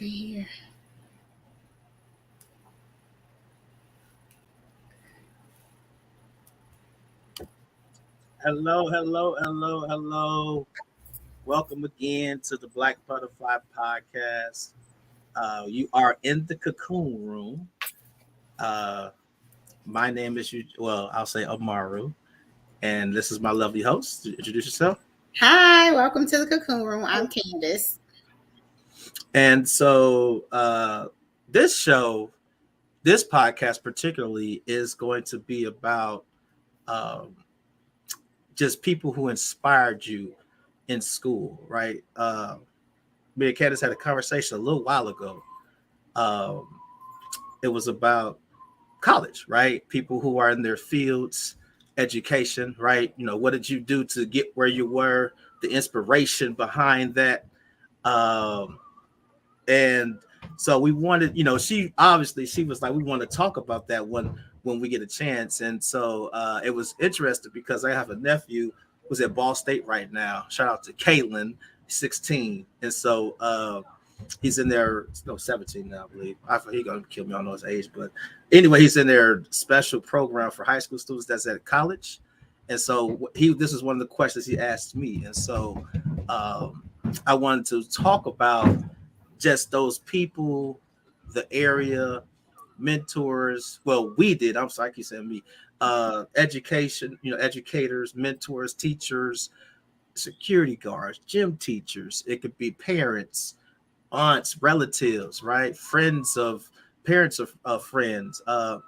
Here. Hello, hello, hello, hello. Welcome again to the Black Butterfly Podcast. You are in the cocoon room. Uh, my name is, I'll say Amaru, and this is my lovely host. Introduce yourself. Hi, welcome to the Cocoon Room. I'm Candace. And so, this show, this podcast particularly, is going to be about um, just people who inspired you in school, right? Me and Candace had a conversation a little while ago. Um, it was about college, right? People who are in their fields, education, right? What did you do to get where you were? The inspiration behind that. Um, and so we wanted, she was like, we want to talk about that when we get a chance. And so it was interesting because I have a nephew who's at Ball State right now. Shout out to Caitlin, 16. And so he's in there, no, 17 now, I believe. I thought he gonna kill me, I don't know his age, but anyway, he's in their special program for high school students that's at college. And so this is one of the questions he asked me. And so I wanted to talk about just those people, the area, mentors. Well, we did. I'm sorry, I keep saying me. Education, educators, mentors, teachers, security guards, gym teachers. It could be parents, aunts, relatives, right? Friends of parents of friends.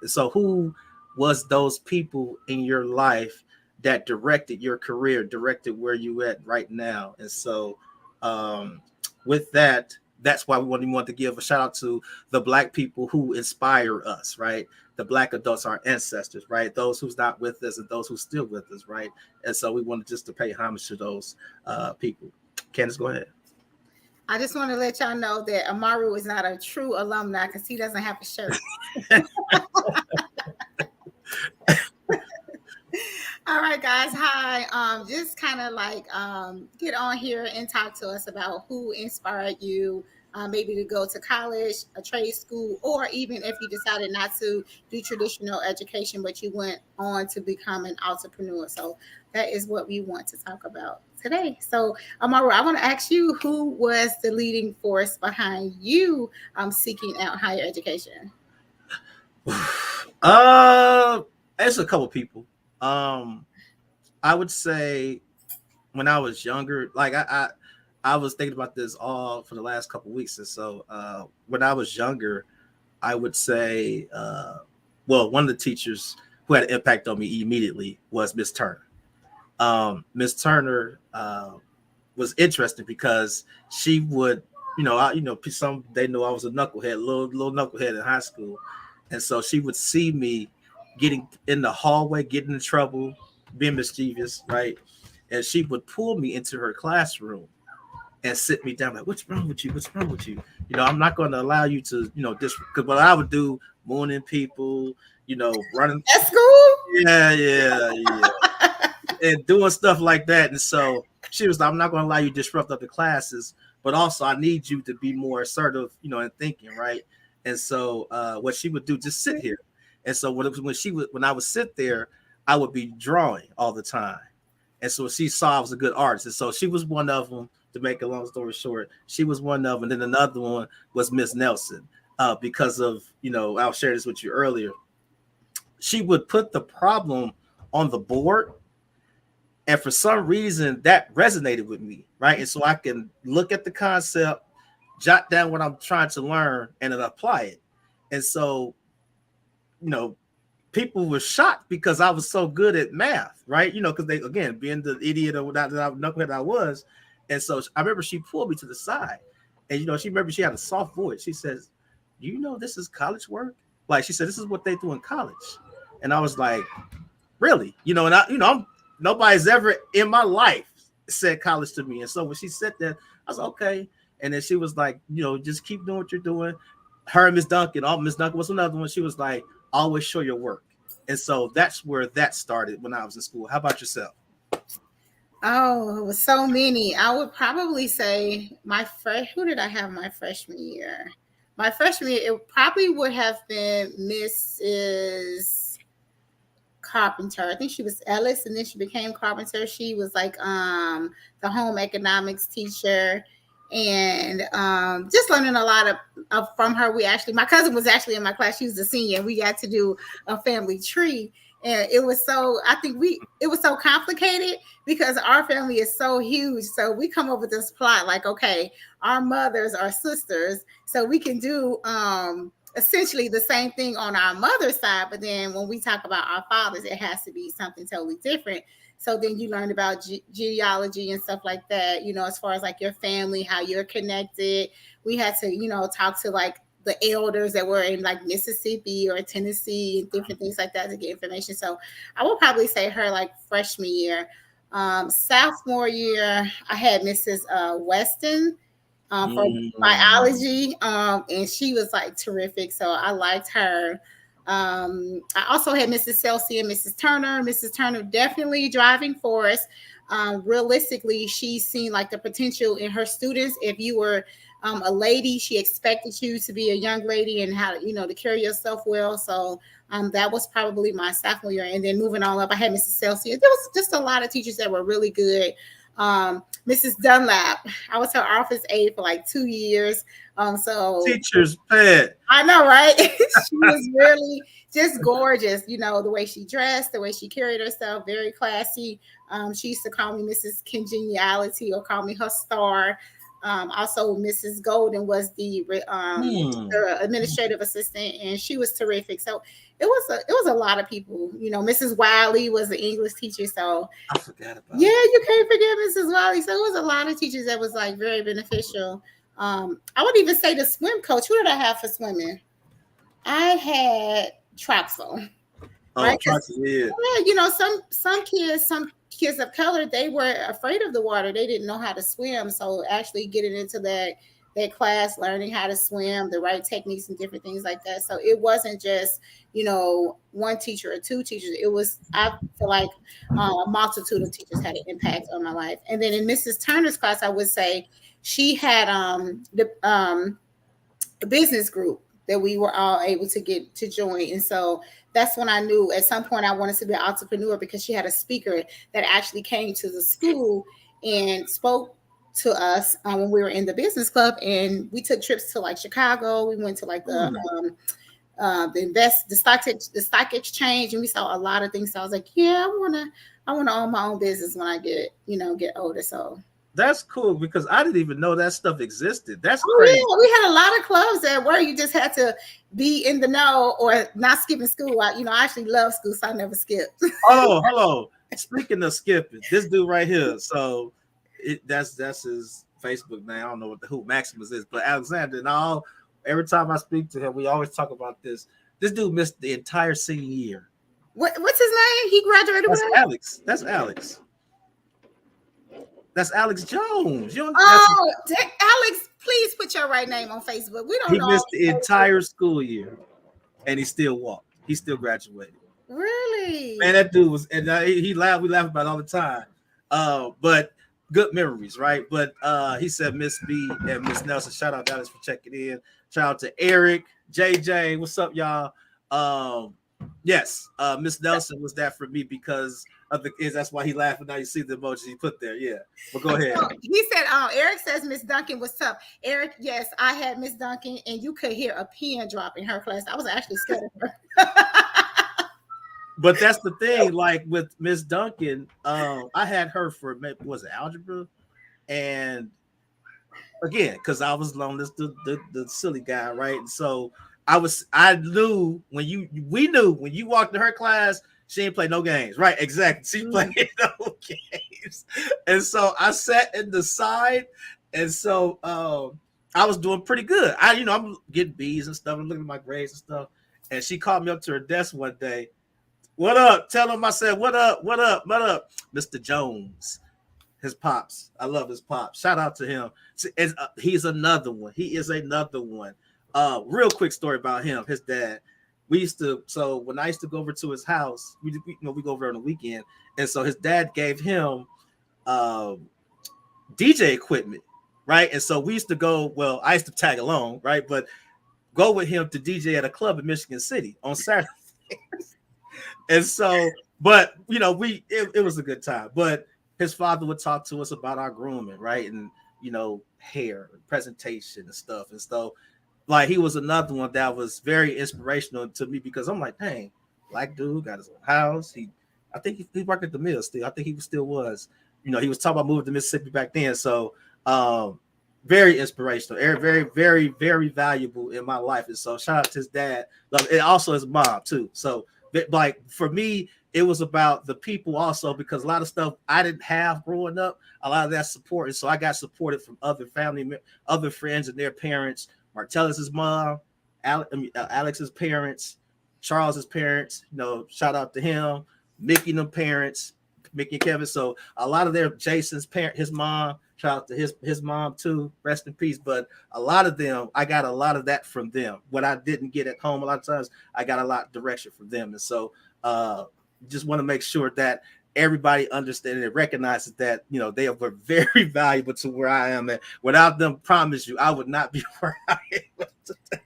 So who was those people in your life that directed your career, directed where you at right now? And so um, with that, that's why we want to give a shout out to the Black people who inspire us, right? The Black adults, our ancestors, right? Those who's not with us and those who's still with us, right? And so we wanted just to pay homage to those people. Candace, go ahead. I just want to let y'all know that Amaru is not a true alumni because he doesn't have a shirt. All right, guys. Hi. Just kind of like get on here and talk to us about who inspired you, maybe to go to college, a trade school, or even if you decided not to do traditional education, but you went on to become an entrepreneur. So that is what we want to talk about today. So, Amaru, I want to ask you, who was the leading force behind you seeking out higher education? It's a couple people. Um, I would say when I was younger, like I was thinking about this all for the last couple weeks, and so when I was younger, I would say, well, one of the teachers who had an impact on me immediately was Miss Turner. Miss Turner was interesting because she would, some they know I was a knucklehead, little knucklehead in high school, and so she would see me getting in the hallway, getting in trouble, being mischievous, right? And she would pull me into her classroom and sit me down like, "What's wrong with you? What's wrong with you? I'm not going to allow you to, because what I would do, mooning people, running, At school? yeah, and doing stuff like that." And so she was like, "I'm not going to allow you to disrupt up the classes, but also I need you to be more assertive, in thinking, right?" And so what she would do, just sit here. And so when I would sit there, I would be drawing all the time. And so she saw I was a good artist. And so she was one of them. To make a long story short, she was one of them. And then another one was Miss Nelson, because of, I'll share this with you earlier. She would put the problem on the board, and for some reason that resonated with me, right? And so I can look at the concept, jot down what I'm trying to learn, and then apply it. And so, you know, people were shocked because I was so good at math, right? Because they, again, being the idiot or that knucklehead I was. And so I remember she pulled me to the side, and she had a soft voice. She says, this is college work? Like, she said, this is what they do in college. And I was like, really? And I'm nobody's ever in my life said college to me. And so when she said that, I was like, okay. And then she was like, just keep doing what you're doing. Her and Miss Duncan, Miss Duncan was another one. She was like, always show your work. And so that's where that started when I was in school. How about yourself? Oh, it was so many. I would probably say who did I have my freshman year? My freshman year, it probably would have been Mrs. Carpenter. I think she was Ellis and then she became Carpenter. She was like the home economics teacher and just learning a lot of from her. My cousin was actually in my class. She was a senior and we got to do a family tree. And it was so, it was so complicated because our family is so huge. So we come up with this plot like, okay, our mothers are sisters. So we can do essentially the same thing on our mother's side, but then when we talk about our fathers, it has to be something totally different. So then you learn about genealogy and stuff like that, as far as like your family, how you're connected. We had to, talk to like the elders that were in like Mississippi or Tennessee and different things like that to get information. So I would probably say her like freshman year. Sophomore year, I had Mrs. Weston for biology, and she was like terrific. So I liked her. I also had Mrs. Celsi and Mrs. Turner. Mrs. Turner definitely driving force. Realistically, she's seen like the potential in her students. If you were a lady, she expected you to be a young lady and how to carry yourself well. So that was probably my sophomore year. And then moving on up, I had Mrs. Celsi. There was just a lot of teachers that were really good. Mrs. Dunlap, I was her office aide for like 2 years. So teacher's pet. I know, right? She was really just gorgeous. The way she dressed, the way she carried herself, very classy. She used to call me Mrs. Congeniality or call me her star. Also, Mrs. Golden was the administrative assistant, and she was terrific. So it was a lot of people. Mrs. Wiley was the English teacher. So I forgot about. Yeah, you can't forget Mrs. Wiley. So it was a lot of teachers that was like very beneficial. I would even say the swim coach. Who did I have for swimming? I had Troxel. Oh, right? Troxel, yeah. Some kids of color, they were afraid of the water. They didn't know how to swim. So actually getting into that class, learning how to swim, the right techniques and different things like that. So it wasn't just, one teacher or two teachers. It was, I feel like a multitude of teachers had an impact on my life. And then in Mrs. Turner's class, I would say she had the business group that we were all able to get to join. And so that's when I knew at some point I wanted to be an entrepreneur because she had a speaker that actually came to the school and spoke to us when we were in the business club, and we took trips to like Chicago. We went to like the stock exchange, and we saw a lot of things. So I was like, yeah, I want to own my own business when I get older. So that's cool because I didn't even know that stuff existed. That's crazy. Yeah, we had a lot of clubs that where you just had to be in the know or not skipping school. I actually love school, so I never skipped. Hello. Speaking of skipping, this dude right here. So that's his Facebook name. I don't know who Maximus is, but Alexander. And every time I speak to him, we always talk about this. This dude missed the entire senior year. What's his name? He graduated with Alex. That's Alex. That's Alex Jones. Alex, please put your right name on Facebook. We don't know. He missed the entire school year, and he still walked. He still graduated. Really? Man, that dude was, and he laughed. We laugh about it all the time. But good memories, right? But he said Miss B and Miss Nelson. Shout out Dallas for checking in. Shout out to Eric, JJ. What's up, y'all? Yes, Miss Nelson was that for me because of the kids. That's why he laughed. And now you see the emojis he put there. Yeah, but go ahead. He said, Eric says Miss Duncan was tough. Eric, yes, I had Miss Duncan, and you could hear a pin drop in her class. I was actually scared of her. But that's the thing, like with Miss Duncan, I had her for algebra, and again, because I was known as the silly guy, right? And so I knew when you walked to her class, she didn't play no games, right? Exactly, she played no games, and so I sat in the side, and so I was doing pretty good. I'm getting B's and stuff, and looking at my grades and stuff, and she called me up to her desk one day. What up? Tell him I said, what up? Mr. Jones, his pops. I love his pops. Shout out to him. He's another one. He is another one. Real quick story about him. His dad. When I used to go over to his house, we go over on the weekend. And so his dad gave him um, DJ equipment, right? And so we used to go. Well, I used to tag along, right, but go with him to DJ at a club in Michigan City on Saturday. And so, but you know, it was a good time. But his father would talk to us about our grooming, right, and you know, hair, and presentation, and stuff. And so, like, he was another one that was very inspirational to me because I'm like, dang, black dude got his own house. I think he worked at the mill still. I think he still was. You know, he was talking about moving to Mississippi back then. So, very inspirational, very, very, very valuable in my life. And so, shout out to his dad, and also his mom too. So, like for me, it was about the people also because a lot of stuff I didn't have growing up, a lot of that support, and so I got supported from other other friends and their parents. Martellus' mom, Alex's parents, Charles's parents. You know, shout out to him, Mickey and them parents, Mickey and Kevin. So a lot of their Jason's parent, his mom. Shout out to his mom too. Rest in peace. But a lot of them, I got a lot of that from them. What I didn't get at home, a lot of times, I got a lot of direction from them. And so, just want to make sure that everybody understands and recognizes that you know they were very valuable to where I am. And without them, promise you, I would not be where I am today.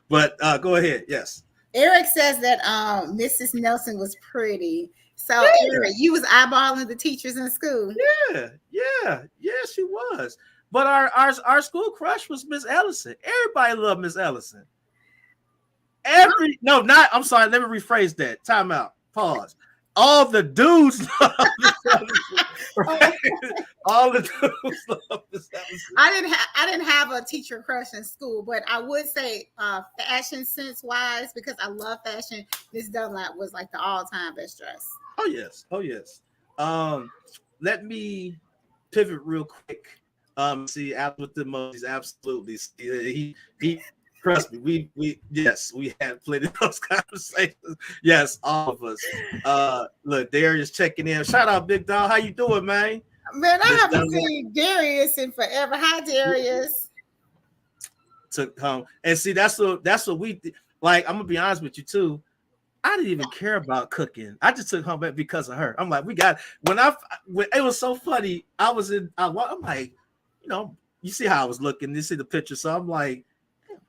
But go ahead. Yes. Eric says that Mrs. Nelson was pretty. So Eric, you was eyeballing the teachers in school. Yeah, she was. But our school crush was Miss Ellison. Everybody loved Miss Ellison. I'm sorry, let me rephrase that. Time out. Pause. All the dudes love Miss Ellison. All the dudes love Miss Ellison. I didn't have a teacher crush in school, but I would say fashion sense wise, because I love fashion, Miss Dunlap was like the all-time best dress. Oh yes. Let me pivot real quick. See, out with the emojis, absolutely. See, he trust me. We had plenty of those conversations. Yes, all of us. Look, Darius checking in. Shout out, Big Dog. How you doing, man? Man, I haven't seen Darius in forever. Hi, Darius. Took home and see that's what we like. I'm gonna be honest with you too. I didn't even care about cooking. I just took home back because of her. I'm like, when it was so funny. I'm like, you know, you see how I was looking. You see the picture, so I'm like,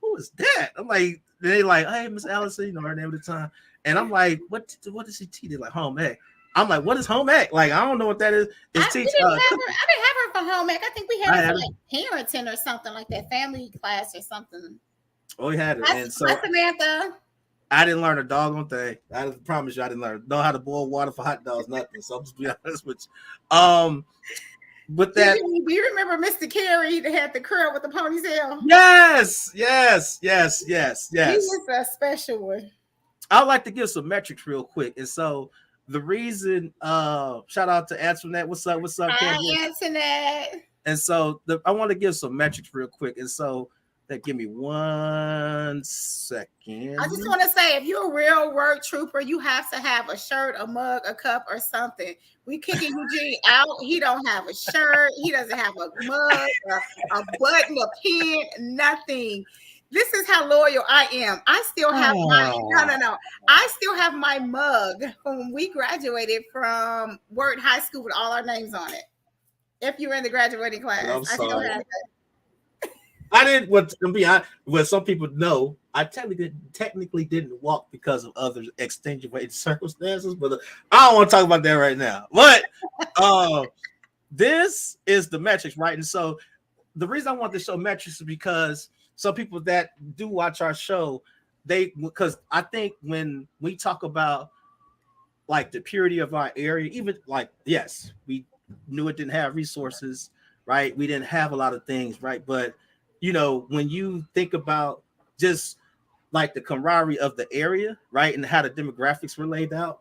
who is that? I'm like, they like, hey, Miss Allison, you know her name at the time, and I'm like, what does she teach? They're like home ec. I'm like, what is home ec? Like, I don't know what that is. I didn't have her for home ec. I think we had her for like parenting or something like that, family class or something. Oh, we had it, and so Samantha. I didn't learn a doggone thing. I promise you, I didn't know how to boil water for hot dogs, nothing. So I'm just being honest with you. With that, do you remember Mr. Carey that had the curl with the ponytail? Yes. He was a special one. I'd like to give some metrics real quick. And so the reason, shout out to Antoinette. What's up? Hi, Antoinette. And so I want to give some metrics real quick. And so give me 1 second. I just want to say, if you're a real work trooper, you have to have a shirt, a mug, a cup, or something. We kicking Eugene out. He don't have a shirt. He doesn't have a mug, a button, a pin, nothing. This is how loyal I am. I still have I still have my mug from when we graduated from Word High School with all our names on it. If you're in the graduating class, I still have it. I didn't. What some people know, I technically didn't walk because of other extenuating circumstances, but I don't want to talk about that right now. But this is the metrics, right? And so the reason I want to show metrics is because some people that do watch our show, because I think when we talk about like the purity of our area, even like, yes, we knew it didn't have resources, right? We didn't have a lot of things, right? But you know, when you think about just like the camaraderie of the area, right, and how the demographics were laid out,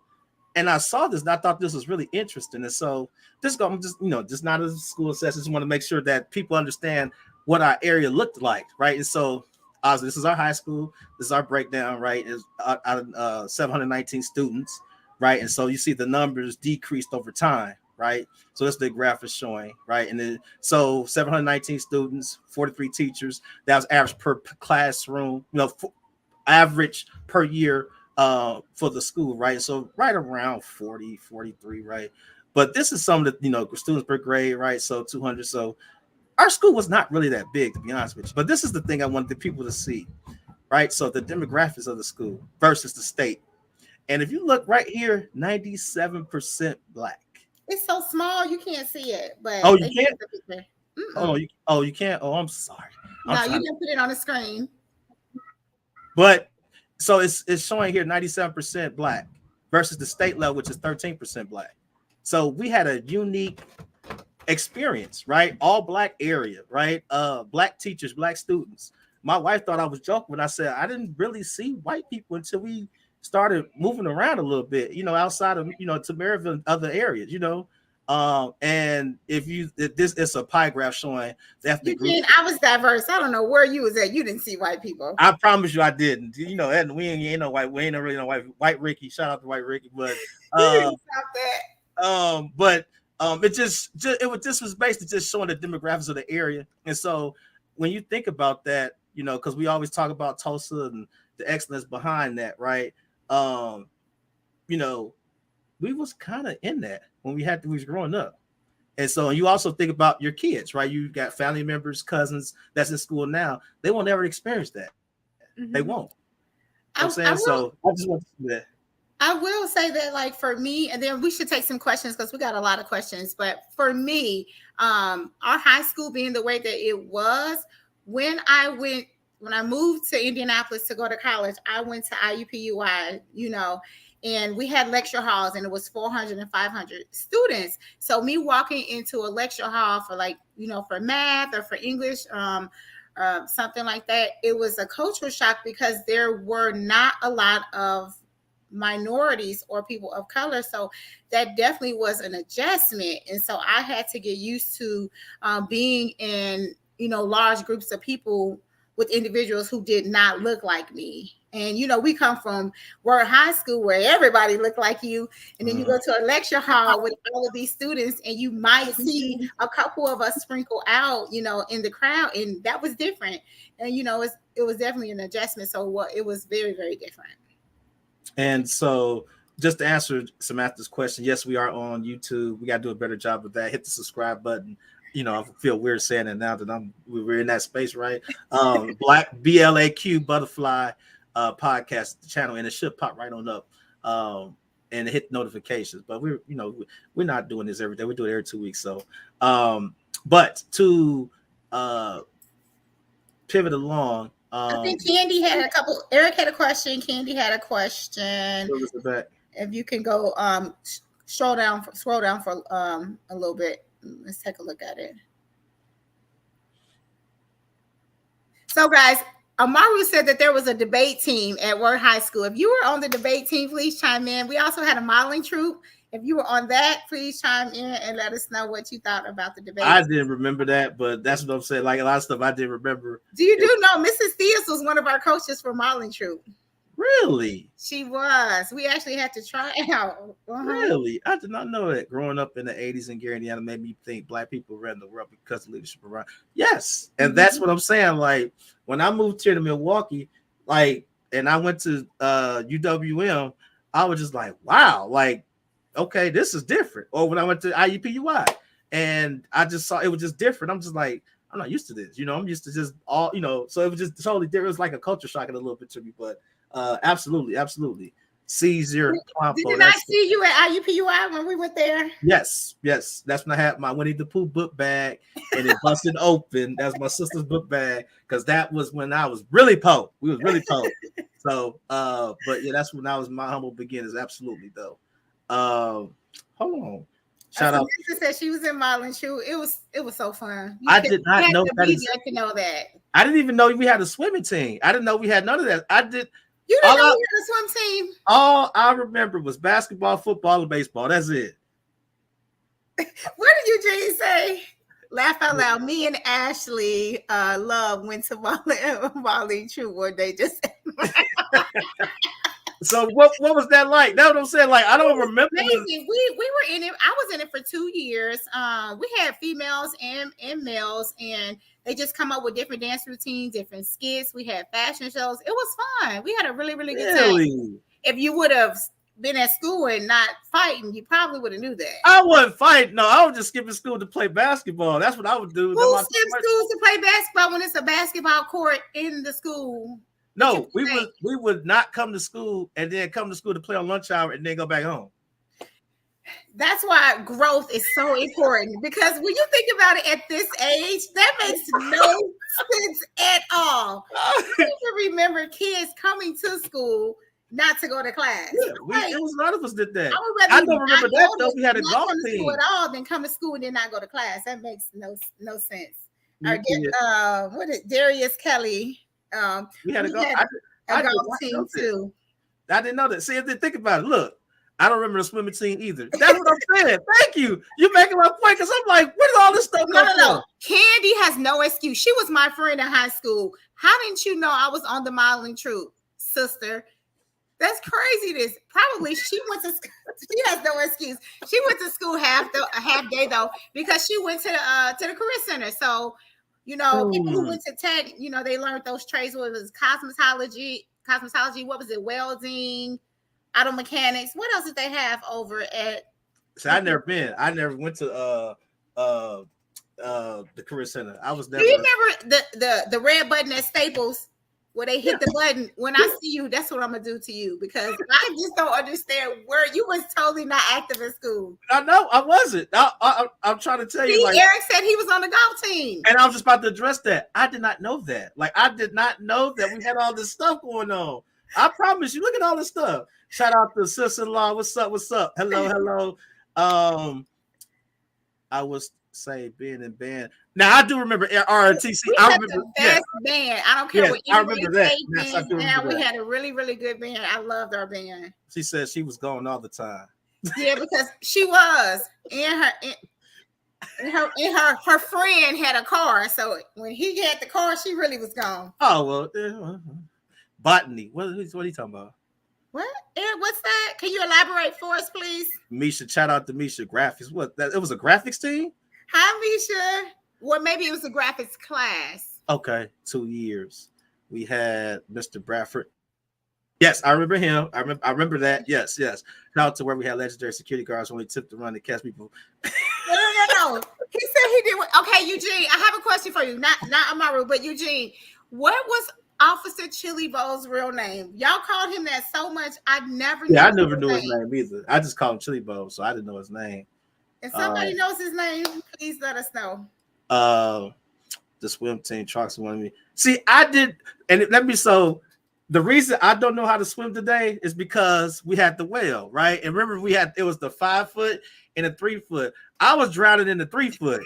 and I saw this, and I thought this was really interesting. And so just not a school assessment, just want to make sure that people understand what our area looked like, right? And so this is our high school, this is our breakdown, right? Is out of 719 students, right? And so you see the numbers decreased over time. Right, so that's the graph is showing, right, and then so 719 students, 43 teachers. That was average per classroom, average per year for the school, right? So right around 40, 43, right? But this is some of the students per grade, right? So 200. So our school was not really that big, to be honest with you. But this is the thing I wanted the people to see, right? So the demographics of the school versus the state. And if you look right here, 97% Black. It's so small you can't see it, but Oh, they you can't? put the picture. You can't? Oh, I'm sorry. No, you can put it on the screen. But so it's showing here 97% Black versus the state level, which is 13% Black. So we had a unique experience, right? All Black area, right? Black teachers, Black students. My wife thought I was joking when I said I didn't really see white people until we started moving around a little bit, outside of to Maryville and other areas, and this is a pie graph showing the ethnic group. I was diverse. I don't know where you was at. You didn't see white people. I promise you, I didn't. And we ain't no white. We ain't really no white Ricky. Shout out to white Ricky, but stop that. But this was basically just showing the demographics of the area. And so when you think about that, because we always talk about Tulsa and the excellence behind that, right? We was kind of in that when we was growing up. And so you also think about your kids, right? You got family members, cousins that's in school now. They won't ever experience that. Mm-hmm. They won't. I just want to say that. I will say that, like, for me, and then we should take some questions because we got a lot of questions. But for me, our high school being the way that it was, when I moved to Indianapolis to go to college, I went to IUPUI, and we had lecture halls, and it was 400 and 500 students. So me walking into a lecture hall for for math or for English, something like that, it was a cultural shock because there were not a lot of minorities or people of color. So that definitely was an adjustment. And so I had to get used to being in, large groups of people with individuals who did not look like me. And, we come from Word High School where everybody looked like you. And then you go to a lecture hall with all of these students and you might see a couple of us sprinkle out, in the crowd. And that was different. And, it was definitely an adjustment. So it was very, very different. And so just to answer Samantha's question, yes, we are on YouTube. We got to do a better job of that. Hit the subscribe button. I feel weird saying it now that we're in that space, right? Black BLAQ Butterfly podcast channel, and it should pop right on up and hit notifications. But we're not doing this every day. We do it every 2 weeks. So but to pivot along, I think Candy had a couple. Eric had a question. Candy had a question. If you can go scroll down for a little bit. Let's take a look at it. So, guys, Amaru said that there was a debate team at Word High School. If you were on the debate team, please chime in. We also had a modeling troupe. If you were on that, please chime in and let us know what you thought about the debate. I didn't remember that, but that's what I'm saying. Like a lot of stuff I didn't remember. Do you know Mrs. Theus was one of our coaches for modeling troupe? Really? She was. We actually had to try out. Really? I did not know that. Growing up in the 80s in Gary, Indiana made me think Black people ran the world because of leadership around. Yes. And that's what I'm saying. Like when I moved here to Milwaukee, and I went to UWM, I was just like, wow, okay, this is different. Or when I went to IUPUI and I just saw it was just different. I'm just like, I'm not used to this. I'm used to just all, so it was just totally different. It was like a culture shock a little bit to me, but absolutely. Caesar. Didn't I see you at IUPUI when we went there? Yes. That's when I had my Winnie the Pooh book bag and it busted open. That's my sister's book bag because that was when I was really poor. We was really poor. So, but yeah, that's when I was my humble beginnings. Absolutely, though. Hold on. Shout out. Lisa said she was in modeling shoe. It was so fun. I did not know that. I didn't even know we had a swimming team. I didn't know we had none of that. You didn't know we had a swim team? All I remember was basketball, football, and baseball. That's it. What did Eugene say? Laugh out loud. Me and Ashley Love went to modeling shoe one day. Just So what was that like? That's what I'm saying. Like I don't remember. We were in it. I was in it for 2 years. We had females and males, and they just come up with different dance routines, different skits. We had fashion shows. It was fun. We had a really, really good time. If you would have been at school and not fighting, you probably would have knew that. I wasn't fighting. No, I was just skipping school to play basketball. That's what I would do. Who skips school to play basketball when it's a basketball court in the school? No, we would not come to school and then come to school to play on lunch hour and then go back home. That's why growth is so important, because when you think about it at this age, that makes no sense at all. I can remember kids coming to school not to go to class. Yeah, it was a lot of us did that. I don't remember that though. We had a golf team at all, then come to school and then not go to class. That makes no sense. What is Darius Kelly? We had a golf team too. I didn't know that. See, think about it. Look, I don't remember the swimming team either. That's what I'm saying. Thank you. You're making my point, because I'm like, where did all this stuff come from? Candy has no excuse. She was my friend in high school. How didn't you know I was on the modeling troupe, sister? That's crazy. This probably she went to school. She has no excuse. She went to school half day though, because she went to the career center. So, people who went to tech, they learned those trades. What was cosmetology? What was it? Welding, auto mechanics. What else did they have over at? So I never went to the career center. I was never. Do you remember the red button at Staples? Where they hit the button. When I see you, that's what I'm gonna do to you, because I just don't understand where you was totally not active in school. I know I wasn't. I'm trying to tell you. Eric said he was on the golf team, and I was just about to address that. I did not know that. I did not know that we had all this stuff going on. I promise you. Look at all this stuff. Shout out to sister-in-law. What's up? What's up? Hello. I was say being in band. Now I do remember ROTC. I remember the best band. I don't care what I remember that. Yes, we had a really, really good band. I loved our band. She said she was going all the time. Yeah, because she was. And her friend had a car. So when he had the car, she really was gone. Oh well, botany. What are you talking about? What? Eric, what's that? Can you elaborate for us, please? Misha, shout out to Misha Graphics. What? It was a graphics team? Hi, Misha. Well, maybe it was a graphics class. Okay, 2 years. We had Mr. Bradford. Yes, I remember him. I remember that. Yes. Shout out to where we had legendary security guards when we tipped around to catch people. No. He said he did. Okay, Eugene, I have a question for you. Not Amaru, but Eugene. What was Officer Chili Bow's real name? Y'all called him that so much. I never knew his name either. I just called him Chili Bow, so I didn't know his name. If somebody knows his name, please let us know. The swim team trucks wanted me. See, I did, and the reason I don't know how to swim today is because we had the whale, right? And remember, it was the 5 foot and a 3 foot. I was drowning in the 3 foot.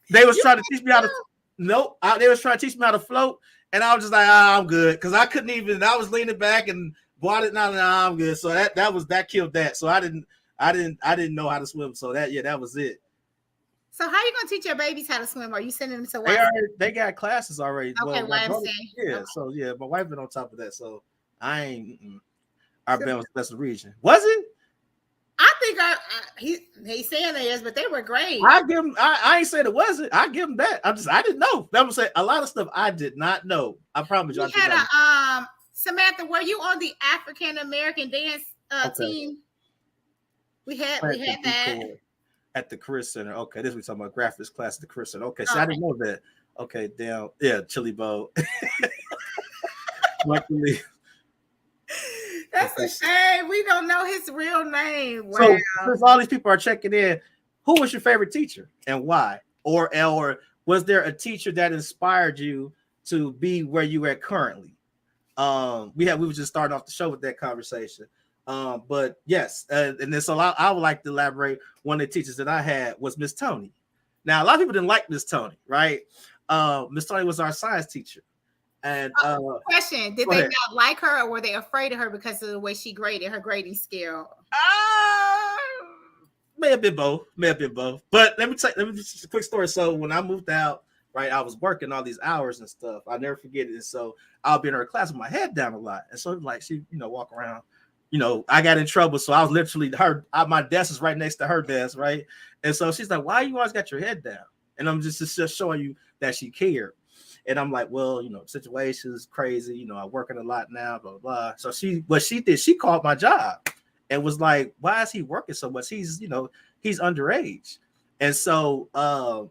They was trying to teach me how to. Nope, they was trying to teach me how to float, and I was just like, I'm good, because I couldn't even. I was leaning back and bought it. Now I'm good. So that killed that. So I didn't know how to swim. So that was it. So how are you gonna teach your babies how to swim? Are you sending them to YMCA? They got classes already. Okay, YMCA. Yeah, okay. So yeah, my wife been on top of that. So I ain't. Our band was best in the region. Was it? I think he's saying it is, but they were great. I give him. I ain't saying it wasn't. I give him that. I didn't know. I'm gonna say a lot of stuff I did not know. I promise you. We had Samantha. Were you on the African American dance team? We had that. At the career center. Okay, this we talking about graphics class at the career center. Okay, so I didn't know that. Okay, damn. Yeah, Chili Bow. Luckily. That's a shame. We don't know his real name. Wow. So since all these people are checking in, who was your favorite teacher and why? Or was there a teacher that inspired you to be where you are currently? We were just starting off the show with that conversation. But yes, and then so I would like to elaborate. One of the teachers that I had was Miss Tony. Now, a lot of people didn't like Miss Tony, right? Miss Tony was our science teacher. And question: did they not like her, or were they afraid of her because of the way she graded her grading scale? May have been both. But let me just a quick story. So when I moved out, right, I was working all these hours and stuff. I'll never forget it. And so I'll be in her class with my head down a lot. And so like she, walk around. I got in trouble. So I was literally my desk is right next to her desk, right? And so she's like, why you always got your head down? And I'm just showing you that she cared. And I'm like, well, situations crazy. I'm working a lot now, blah, blah, blah. So what she did, she called my job and was like, why is he working so much? He's underage. And so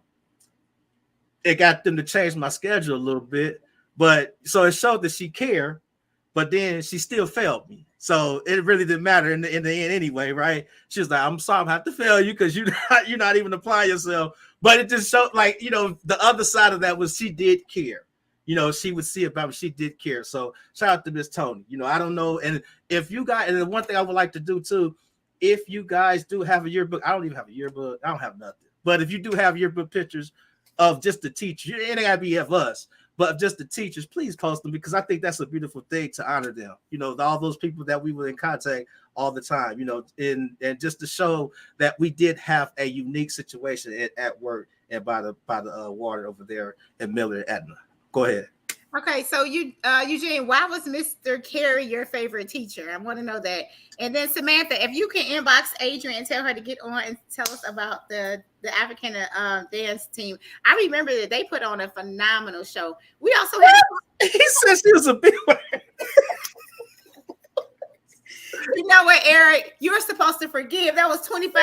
it got them to change my schedule a little bit. But so it showed that she cared, but then she still failed me. So it really didn't matter in the end anyway, right? She was like, I'm sorry, I have to fail you because you're not even applying yourself. But it just showed the other side of that was she did care. She would see about it. She did care. So shout out to Miss Tony. I don't know. And if you guys, and the one thing I would like to do too, if you guys do have a yearbook, I don't even have a yearbook. I don't have nothing. But if you do have yearbook pictures of just the teachers, it ain't gotta be of us, but just the teachers, please post them because I think that's a beautiful thing to honor them. All those people that we were in contact all the time, and just to show that we did have a unique situation at work and by the water over there in Miller Etna. Go ahead. Okay, so Eugene, why was Mr. Carey your favorite teacher? I want to know that. And then Samantha, if you can inbox Adrian and tell her to get on and tell us about the African dance team. I remember that they put on a phenomenal show. We also had. He said she was a big one. You know what, Eric? You were supposed to forgive. That was 25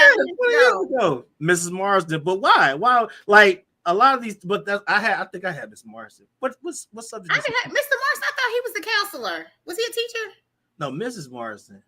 years ago. Mrs. Marsden, but why? Why? Like a lot of these, but I think I had Miss Marsden. What subject? Mr. Marsden. I thought he was the counselor. Was he a teacher? No, Mrs. Marsden.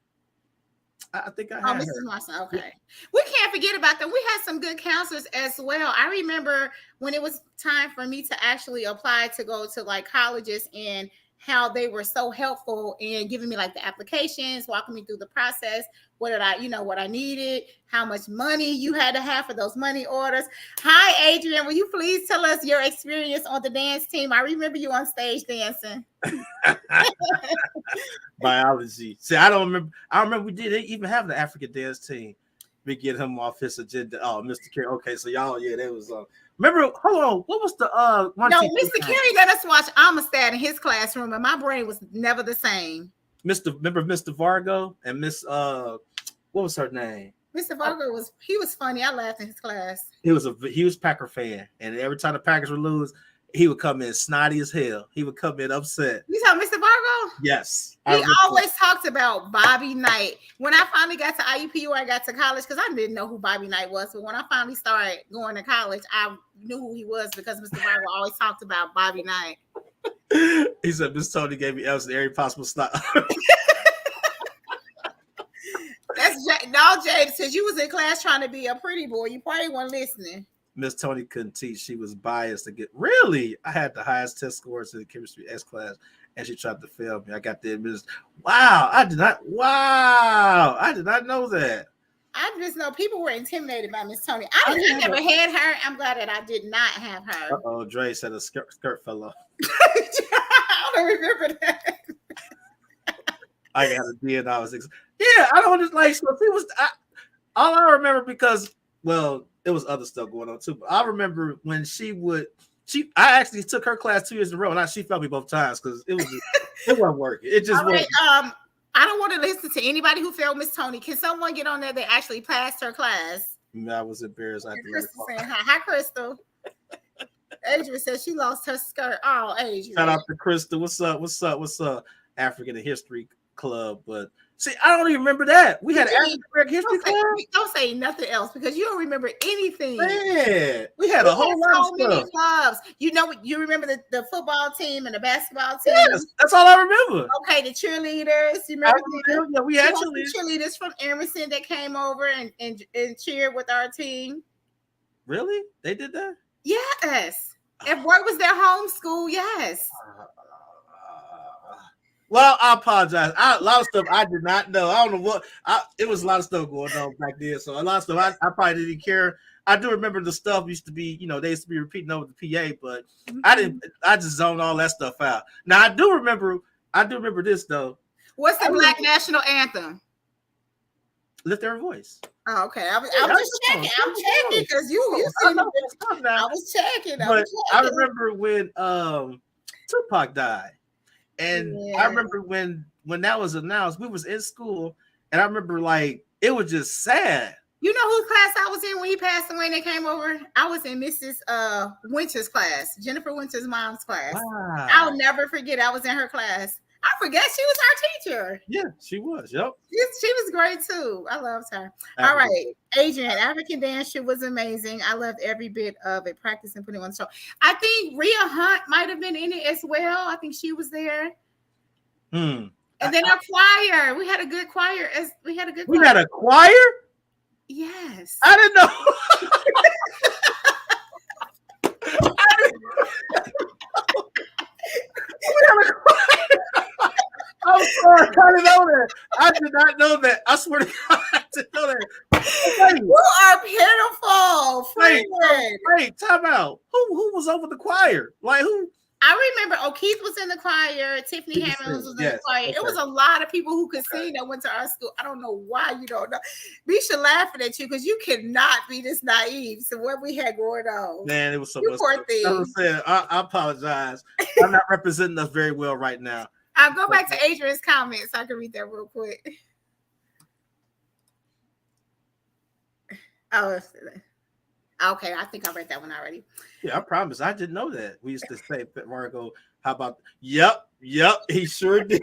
I think I had Mrs. her. Marsden. Okay. Yeah. We can't forget about them. We had some good counselors as well. I remember when it was time for me to actually apply to go to colleges and how they were so helpful in giving me the applications, walking me through the process. What I needed, how much money you had to have for those money orders. Hi, Adrian. Will you please tell us your experience on the dance team? I remember you on stage dancing. Biology. See, I don't remember. I remember we didn't even have the African dance team. We get him off his agenda. Oh, Mr. Carey. Okay, so y'all, that was remember, hold on. What was the one? No, Mr. Carey let us watch Amistad in his classroom, and my brain was never the same. Remember Mr. Vargo and Miss what was her name? Mr. Vargo was funny. I laughed in his class. He was a huge Packer fan, and every time the Packers would lose, he would come in snotty as hell. He would come in upset. You saw Mr. Vargo? Yes. He always talked about Bobby Knight. When I finally got to IUPU, I got to college because I didn't know who Bobby Knight was. But when I finally started going to college, I knew who he was because Mr. Vargo always talked about Bobby Knight. He said, Miss Tony gave me L's in every possible slot. No, Jade, since you was in class trying to be a pretty boy, you probably weren't listening. Miss Tony couldn't teach. She was biased to get. Really? I had the highest test scores in the chemistry S class, and she tried to fail me. I got the admittance. Wow, I did not know that. I just know people were intimidated by Miss Tony. I never had her. I'm glad that I did not have her. Uh-oh, Dre said a skirt fell off. I don't remember that. I got a D and I was I don't just so she was all I remember because it was other stuff going on too. But I remember when I actually took her class 2 years in a row, and she failed me both times because it wasn't working. It just wasn't. I don't want to listen to anybody who failed Miss Tony. Can someone get on there that actually passed her class? I was embarrassed. Crystal saying hi. Hi, Crystal. Adrian said she lost her skirt. Oh, Adrian. Shout out to Crystal. What's up? African History Club, but see, I don't even remember that. We had an African History Club. Don't say nothing else because you don't remember anything. Man, we had a whole lot of stuff. Many clubs. You remember the football team and the basketball team? Yes, that's all I remember. Okay, the cheerleaders. You remember? Yeah, we had cheerleaders from Emerson that came over and cheered with our team. Really? They did that? Yes. If work was their home school, yes. Well, I apologize. A lot of stuff I did not know. I don't know what. It was a lot of stuff going on back then. So a lot of stuff I probably didn't care. I do remember the stuff used to be, they used to be repeating over the PA, but I didn't. I just zoned all that stuff out. Now I do remember this though. What's the Black National Anthem? Lift Every Voice. Oh, okay. I'm just checking. I'm checking because you see me. I was checking. But I remember when Tupac died. And I remember when that was announced, we was in school, and I remember it was just sad. You know whose class I was in when he passed away and they came over? I was in Mrs. Winters' class, Jennifer Winters' mom's class. Wow. I'll never forget. I was in her class. I forget she was our teacher. Yeah, she was. Yep. She was great too. I loved her. All right, Adrian, African Dance Show was amazing. I loved every bit of it. Practicing putting on the show. I think Rhea Hunt might have been in it as well. I think she was there. And then our choir. We had a good choir. We had a choir? Yes. I didn't know. I'm sorry, I didn't know that. I did not know that. I swear to God, I didn't know that. You are pitiful. Wait, time out. Who was over the choir? Like who? I remember O'Keefe was in the choir. Tiffany Hammonds was in the choir. Okay. It was a lot of people who could sing that went to our school. I don't know why you don't know. Bisha laughing at you because you cannot be this naive to what we had going on. Man, it was so you much. Poor thing. I apologize. I'm not representing us very well right now. I'll go back to Adrian's comments so I can read that real quick. Oh, okay, I think I read that one already. Yeah, I promise. I didn't know that. We used to say, Margo, how about, yep, he sure did.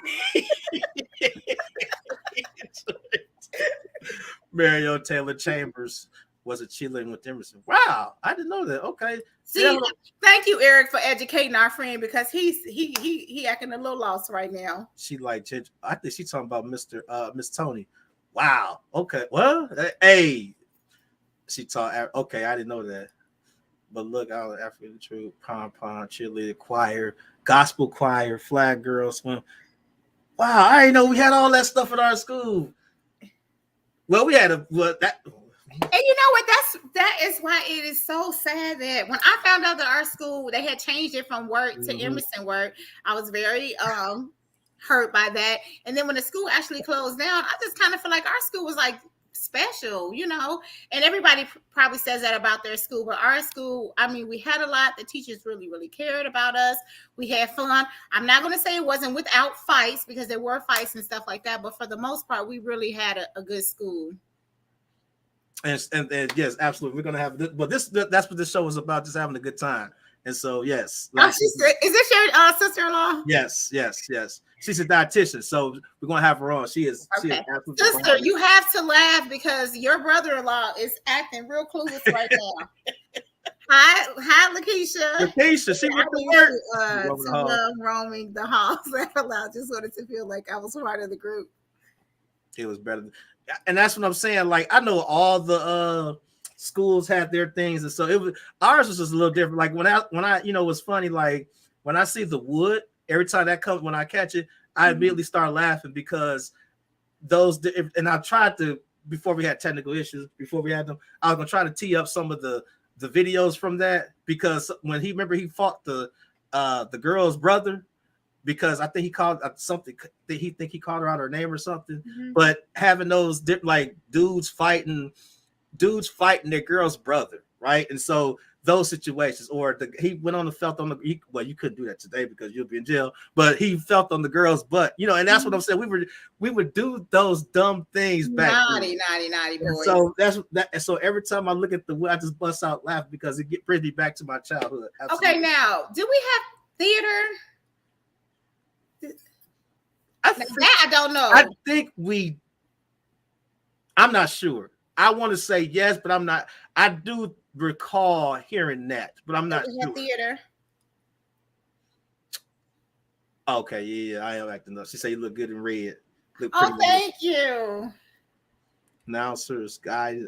Mario Taylor Chambers was a cheerleading with Emerson. Wow, I didn't know that. Okay. See, thank you, Eric, for educating our friend because he acting a little lost right now. She like, I think she's talking about Miss Tony. Wow. Okay. Well, hey. She taught. Okay, I didn't know that. But look, I was African Troop, pom cheerleader, choir, gospel choir, flag girls, swim. Wow, I didn't know we had all that stuff at our school. Well, we had that. And you know what? That is why it is so sad that when I found out that our school they had changed it from work to Emerson work, I was very hurt by that. And then when the school actually closed down, I just kind of feel like our school was like special, you know, and everybody probably says that about their school, but our school, I mean, we had a lot. The teachers really, really cared about us. We had fun. I'm not going to say it wasn't without fights because there were fights and stuff like that, but for the most part, we really had a good school. And yes, absolutely, we're gonna have this, but that's what this show is about, just having a good time. And so yes, like, is this your sister-in-law? Yes. She's a dietitian, so we're gonna have her on. She is absolutely sister fine. You have to laugh because your brother-in-law is acting real clueless right now. Hi, Lakeisha. She went to work. Roaming the halls. Laugh aloud. Just wanted to feel like I was part of the group. It was better, and that's what I'm saying. Like I know all the schools had their things, and so it was ours was just a little different. Like when I it was funny. Like when I see the wood. Every time that comes, when I catch it, I immediately start laughing because those, and I tried to, before we had technical issues, before we had them, I was going to try to tee up some of the videos from that because when he fought the girl's brother, because I think he called something, he called her out her name or something, but having those like dudes fighting their girl's brother, right? And so those situations, or he went on and felt on you couldn't do that today because you'll be in jail, but he felt on the girl's butt, and that's what I'm saying. We would do those dumb things back. Naughty boys. So that's that. And so every time I look at the wood, I just bust out laughing because it brings me back to my childhood. Absolutely. Okay, now do we have theater? I don't know. I think I'm not sure. I want to say yes, but I'm not. I do recall hearing that, but I'm not sure. Theater. Okay, yeah, I am acting up. She said you look good in red. Thank you. Announcers, guys.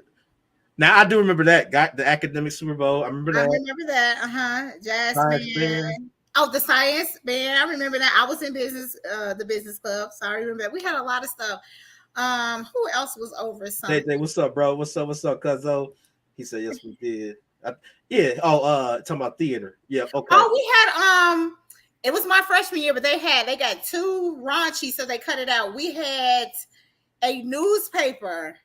Now I do remember that. Got the academic Super Bowl. I remember that. Jazz band. Oh, the science band. I remember that. I was in the business club. So I remember that. We had a lot of stuff. Who else was over something? Hey, what's up, bro? What's up, Cuzzo? He said, yes, we did. Talking about theater. Yeah, okay. Oh, we had it was my freshman year, but they got too raunchy, so they cut it out. We had a newspaper.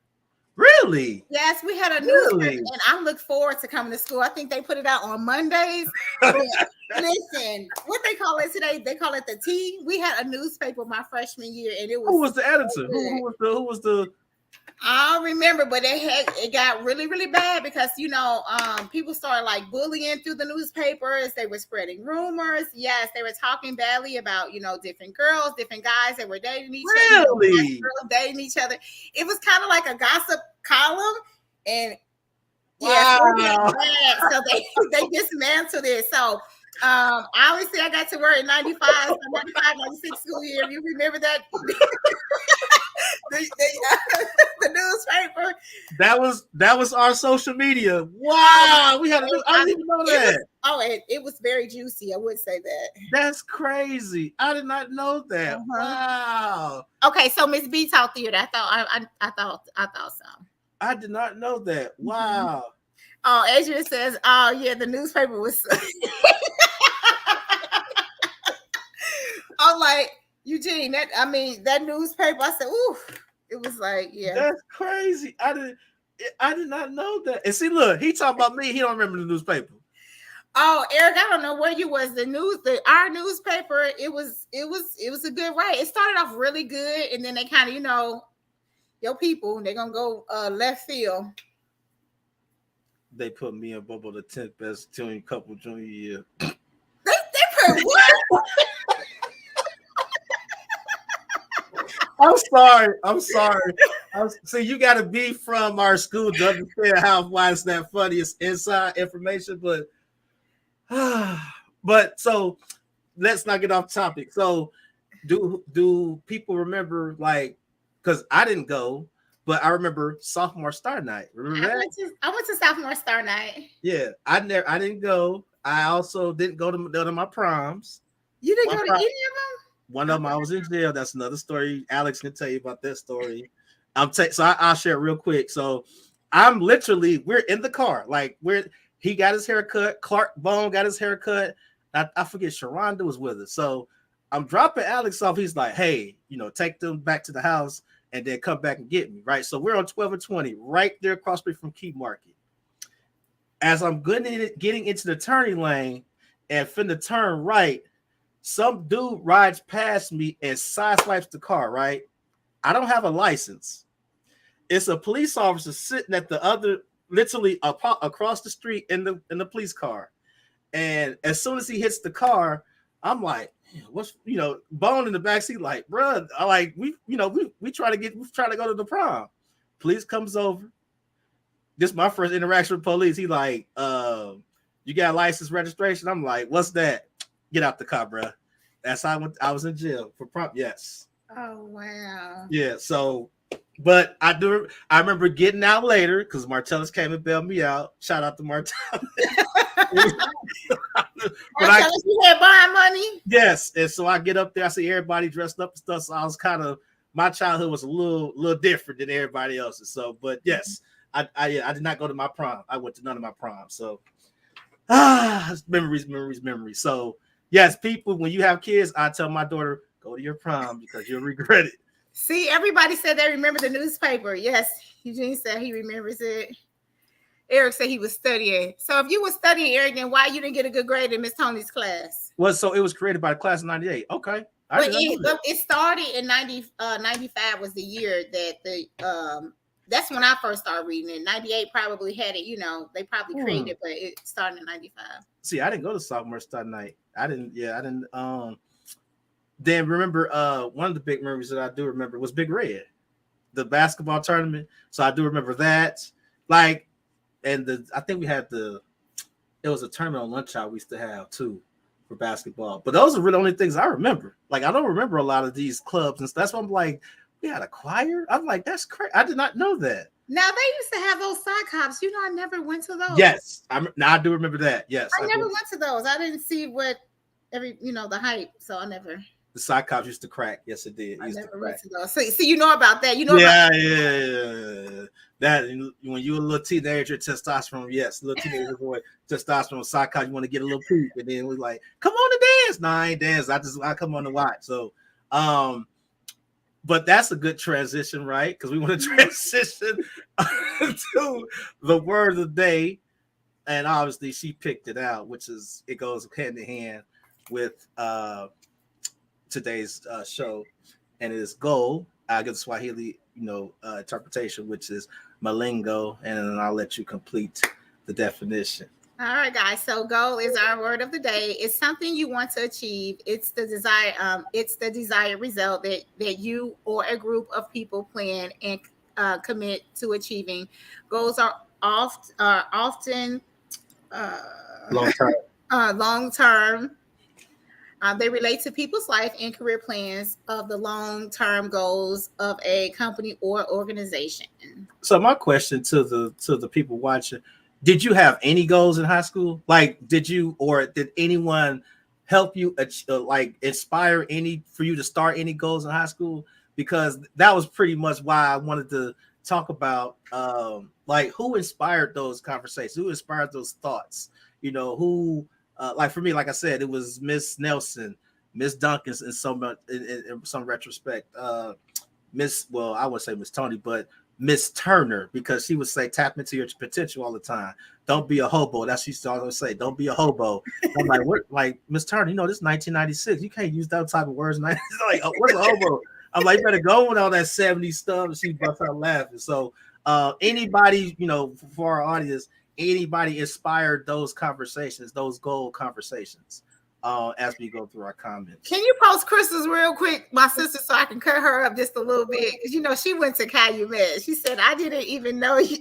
Really? Yes, we had a newspaper, and I look forward to coming to school. I think they put it out on Mondays. Listen, what they call it today? They call it the T. We had a newspaper my freshman year, and it was. Who was the editor? Who was the? I don't remember, but it got really, really bad because people started like bullying through the newspapers. They were spreading rumors. Yes, they were talking badly about different girls, different guys that were dating each other. Really? Girls dating each other. It was kind of like a gossip column, and yes, Wow. so they dismantled it. So obviously I got to work in 95, so 95, 96 school year. You remember that? the newspaper. That was our social media. Wow, we had. I didn't even know that. It was very juicy. I would say that. That's crazy. I did not know that. Wow. Okay, so Miss B taught theater. I thought so. I did not know that. Wow. Oh, Adrian says, "Oh yeah, the newspaper was." I'm like, Eugene. That newspaper. I said, "Ooh." It was like, yeah. That's crazy. I did not know that. And see, look, he talking about me. He don't remember the newspaper. Oh, Eric, I don't know where you was. Our newspaper. It was a good write. It started off really good, and then they kind of, your people, they're gonna go left field. They put me and Bobo the 10th best junior couple junior year. They put what? I'm sorry. See, you got to be from our school to understand why it's that funny. It's inside information, but so let's not get off topic. So, do people remember because I didn't go, but I remember sophomore star night. Remember that? I went to sophomore star night. Yeah, I didn't go. I also didn't go to none of my proms. You didn't go to any of them? One of them I was in jail. That's another story. Alex can tell you about that story. I'll share it real quick. So we're in the car. He got his haircut. Clark Bone got his haircut. I forget Sharonda was with us. So I'm dropping Alex off. He's like, hey, take them back to the house and then come back and get me. Right. So we're on 12 and 20 right there across street from Key Market. As I'm getting into the turning lane and finna turn right, some dude rides past me and sideswipes the car, right? I don't have a license. It's a police officer sitting at the other, literally across the street in the police car. And as soon as he hits the car, I'm like, what's Bone in the backseat, like, bruh, we try to go to the prom. Police comes over. This is my first interaction with police. He like, you got license registration? I'm like, what's that? Get out the car, bro. That's how I was in jail for prom. Yes. Oh wow. Yeah. So, but I remember getting out later because Martellus came and bailed me out. Shout out to Martellus. Martellus, you had buying money. Yes, and so I get up there. I see everybody dressed up and stuff. So I was my childhood was a little different than everybody else's. So, but yes, I did not go to my prom. I went to none of my proms. So, memories. So, yes, people, when you have kids, I tell my daughter, go to your prom because you'll regret it. See, everybody said they remember the newspaper. Yes, Eugene said he remembers it. Eric said he was studying. So if you were studying, Eric, then why you didn't get a good grade in Miss Tony's class? Well, so it was created by the class of 98. Okay. But it started in 95 was the year that that's when I first started reading it. 98 probably had it, they probably created it, but it started in 95. See, I didn't go to sophomore star night. I didn't. Then remember, one of the big memories that I do remember was Big Red, the basketball tournament. So I do remember that. I think we had it was a tournament on lunch hour we used to have too for basketball. But those are really the only things I remember. I don't remember a lot of these clubs and stuff. That's why I'm like, we had a choir. I'm like, that's crazy. I did not know that. Now they used to have those sock hops. I never went to those. Yes, I do remember that. Yes, I never went to those. I didn't see what the hype. So I never. The sock hops used to crack. Yes, it did. I never went to those. So you know about that. Yeah. That when you were a little teenager, testosterone. Yes, little teenager boy, testosterone. Sock hops. You want to get a little peek, and then we're like, come on to dance. No, I ain't dance. I come on to watch. So, but that's a good transition, right? Because we want to transition to the word of the day. And obviously she picked it out, it goes hand in hand with today's show. And it is goal. I give the Swahili interpretation, which is malingo, and then I'll let you complete the definition. All right, guys. So goal is our word of the day. It's something you want to achieve. It's the desire. It's the desired result that you or a group of people plan and commit to achieving. Goals are often Long term. long term. They relate to people's life and career plans of the long term goals of a company or organization. So my question to the people watching: did you have any goals in high school? Like, did anyone help you like inspire any for you to start any goals in high school? Because that was pretty much why I wanted to talk about like who inspired those conversations, who inspired those thoughts. Who like for me, like I said, it was Miss Nelson, Miss Duncan in some retrospect. I would say Miss Tony, but Miss Turner, because she would say tap into your potential all the time. Don't be a hobo. That's what she used to always say. Don't be a hobo. I'm like, what? Like Miss Turner, this is 1996. You can't use that type of words. Like, what's a hobo? I'm like, you better go with all that 70s stuff. And she busts out laughing. So anybody, for our audience, anybody inspired those conversations, those goal conversations, as we go through our comments. Can you post Crystal's real quick, my sister, so I can cut her up just a little bit? Because she went to Calumet. She said, I didn't even know I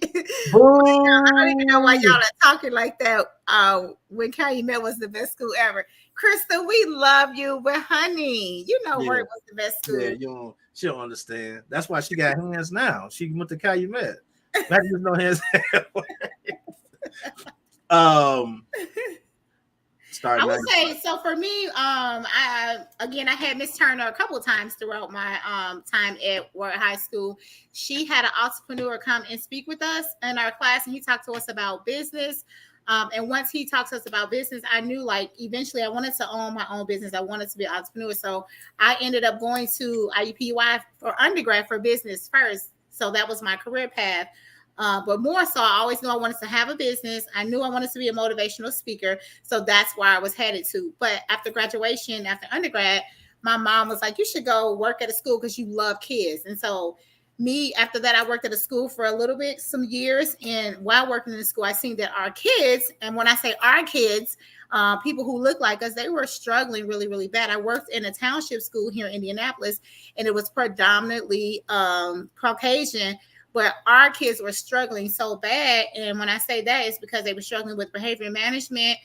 don't even know why y'all are talking like that when Calumet was the best school ever. Crystal, we love you, but honey, Wirt was the best school. Yeah, she don't understand. That's why she got hands now. She went to Calumet. That just no hands. I would say so for me. I had Miss Turner a couple of times throughout my time at Wirt High School. She had an entrepreneur come and speak with us in our class, and he talked to us about business. And once he talked to us about business, I knew eventually I wanted to own my own business. I wanted to be an entrepreneur. So I ended up going to IUPUI for undergrad for business first. So that was my career path. But more so, I always knew I wanted to have a business. I knew I wanted to be a motivational speaker. So that's where I was headed to. But after graduation, after undergrad, my mom was like, you should go work at a school because you love kids. And so after that, I worked at a school for a little bit, some years. And while working in the school, I seen that our kids, and when I say our kids, people who look like us, they were struggling really, really bad. I worked in a township school here in Indianapolis, and it was predominantly Caucasian. But our kids were struggling so bad. And when I say that, it's because they were struggling with behavior management,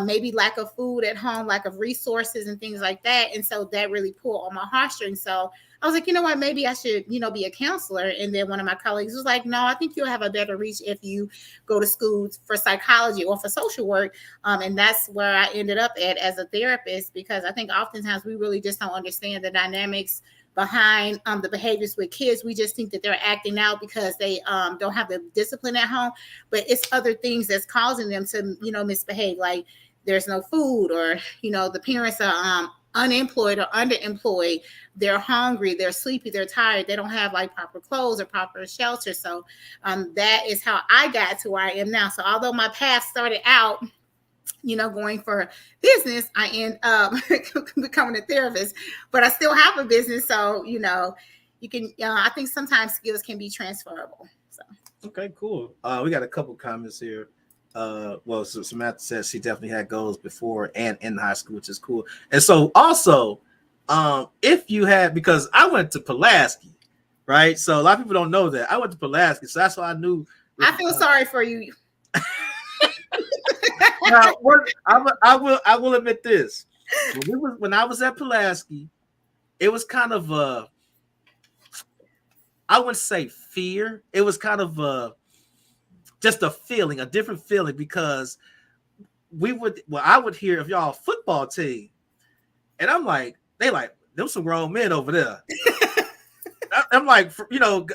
maybe lack of food at home, lack of resources and things like that. And so that really pulled on my heartstrings. So I was like, you know what, maybe I should, be a counselor. And then one of my colleagues was like, no, I think you'll have a better reach if you go to school for psychology or for social work. And that's where I ended up at as a therapist, because I think oftentimes we really just don't understand the dynamics behind the behaviors with kids. We just think that they're acting out because they don't have the discipline at home, but it's other things that's causing them to, misbehave. Like there's no food, or, the parents are unemployed or underemployed. They're hungry, they're sleepy, they're tired. They don't have proper clothes or proper shelter. So that is how I got to where I am now. So although my path started out, going for business, I end up becoming a therapist, but I still have a business. So, you can, I think sometimes skills can be transferable. So. Okay, cool. We got a couple comments here. So Samantha says she definitely had goals before and in high school, which is cool. And so also, if you had, because I went to Pulaski, right? So a lot of people don't know that I went to Pulaski. So that's why I knew. I feel sorry for you. Now, I will admit this. When I was at Pulaski, it was kind of I wouldn't say fear. It was kind of just a feeling, a different feeling, because I would hear of y'all football team, and I'm like, them some grown men over there. I'm like,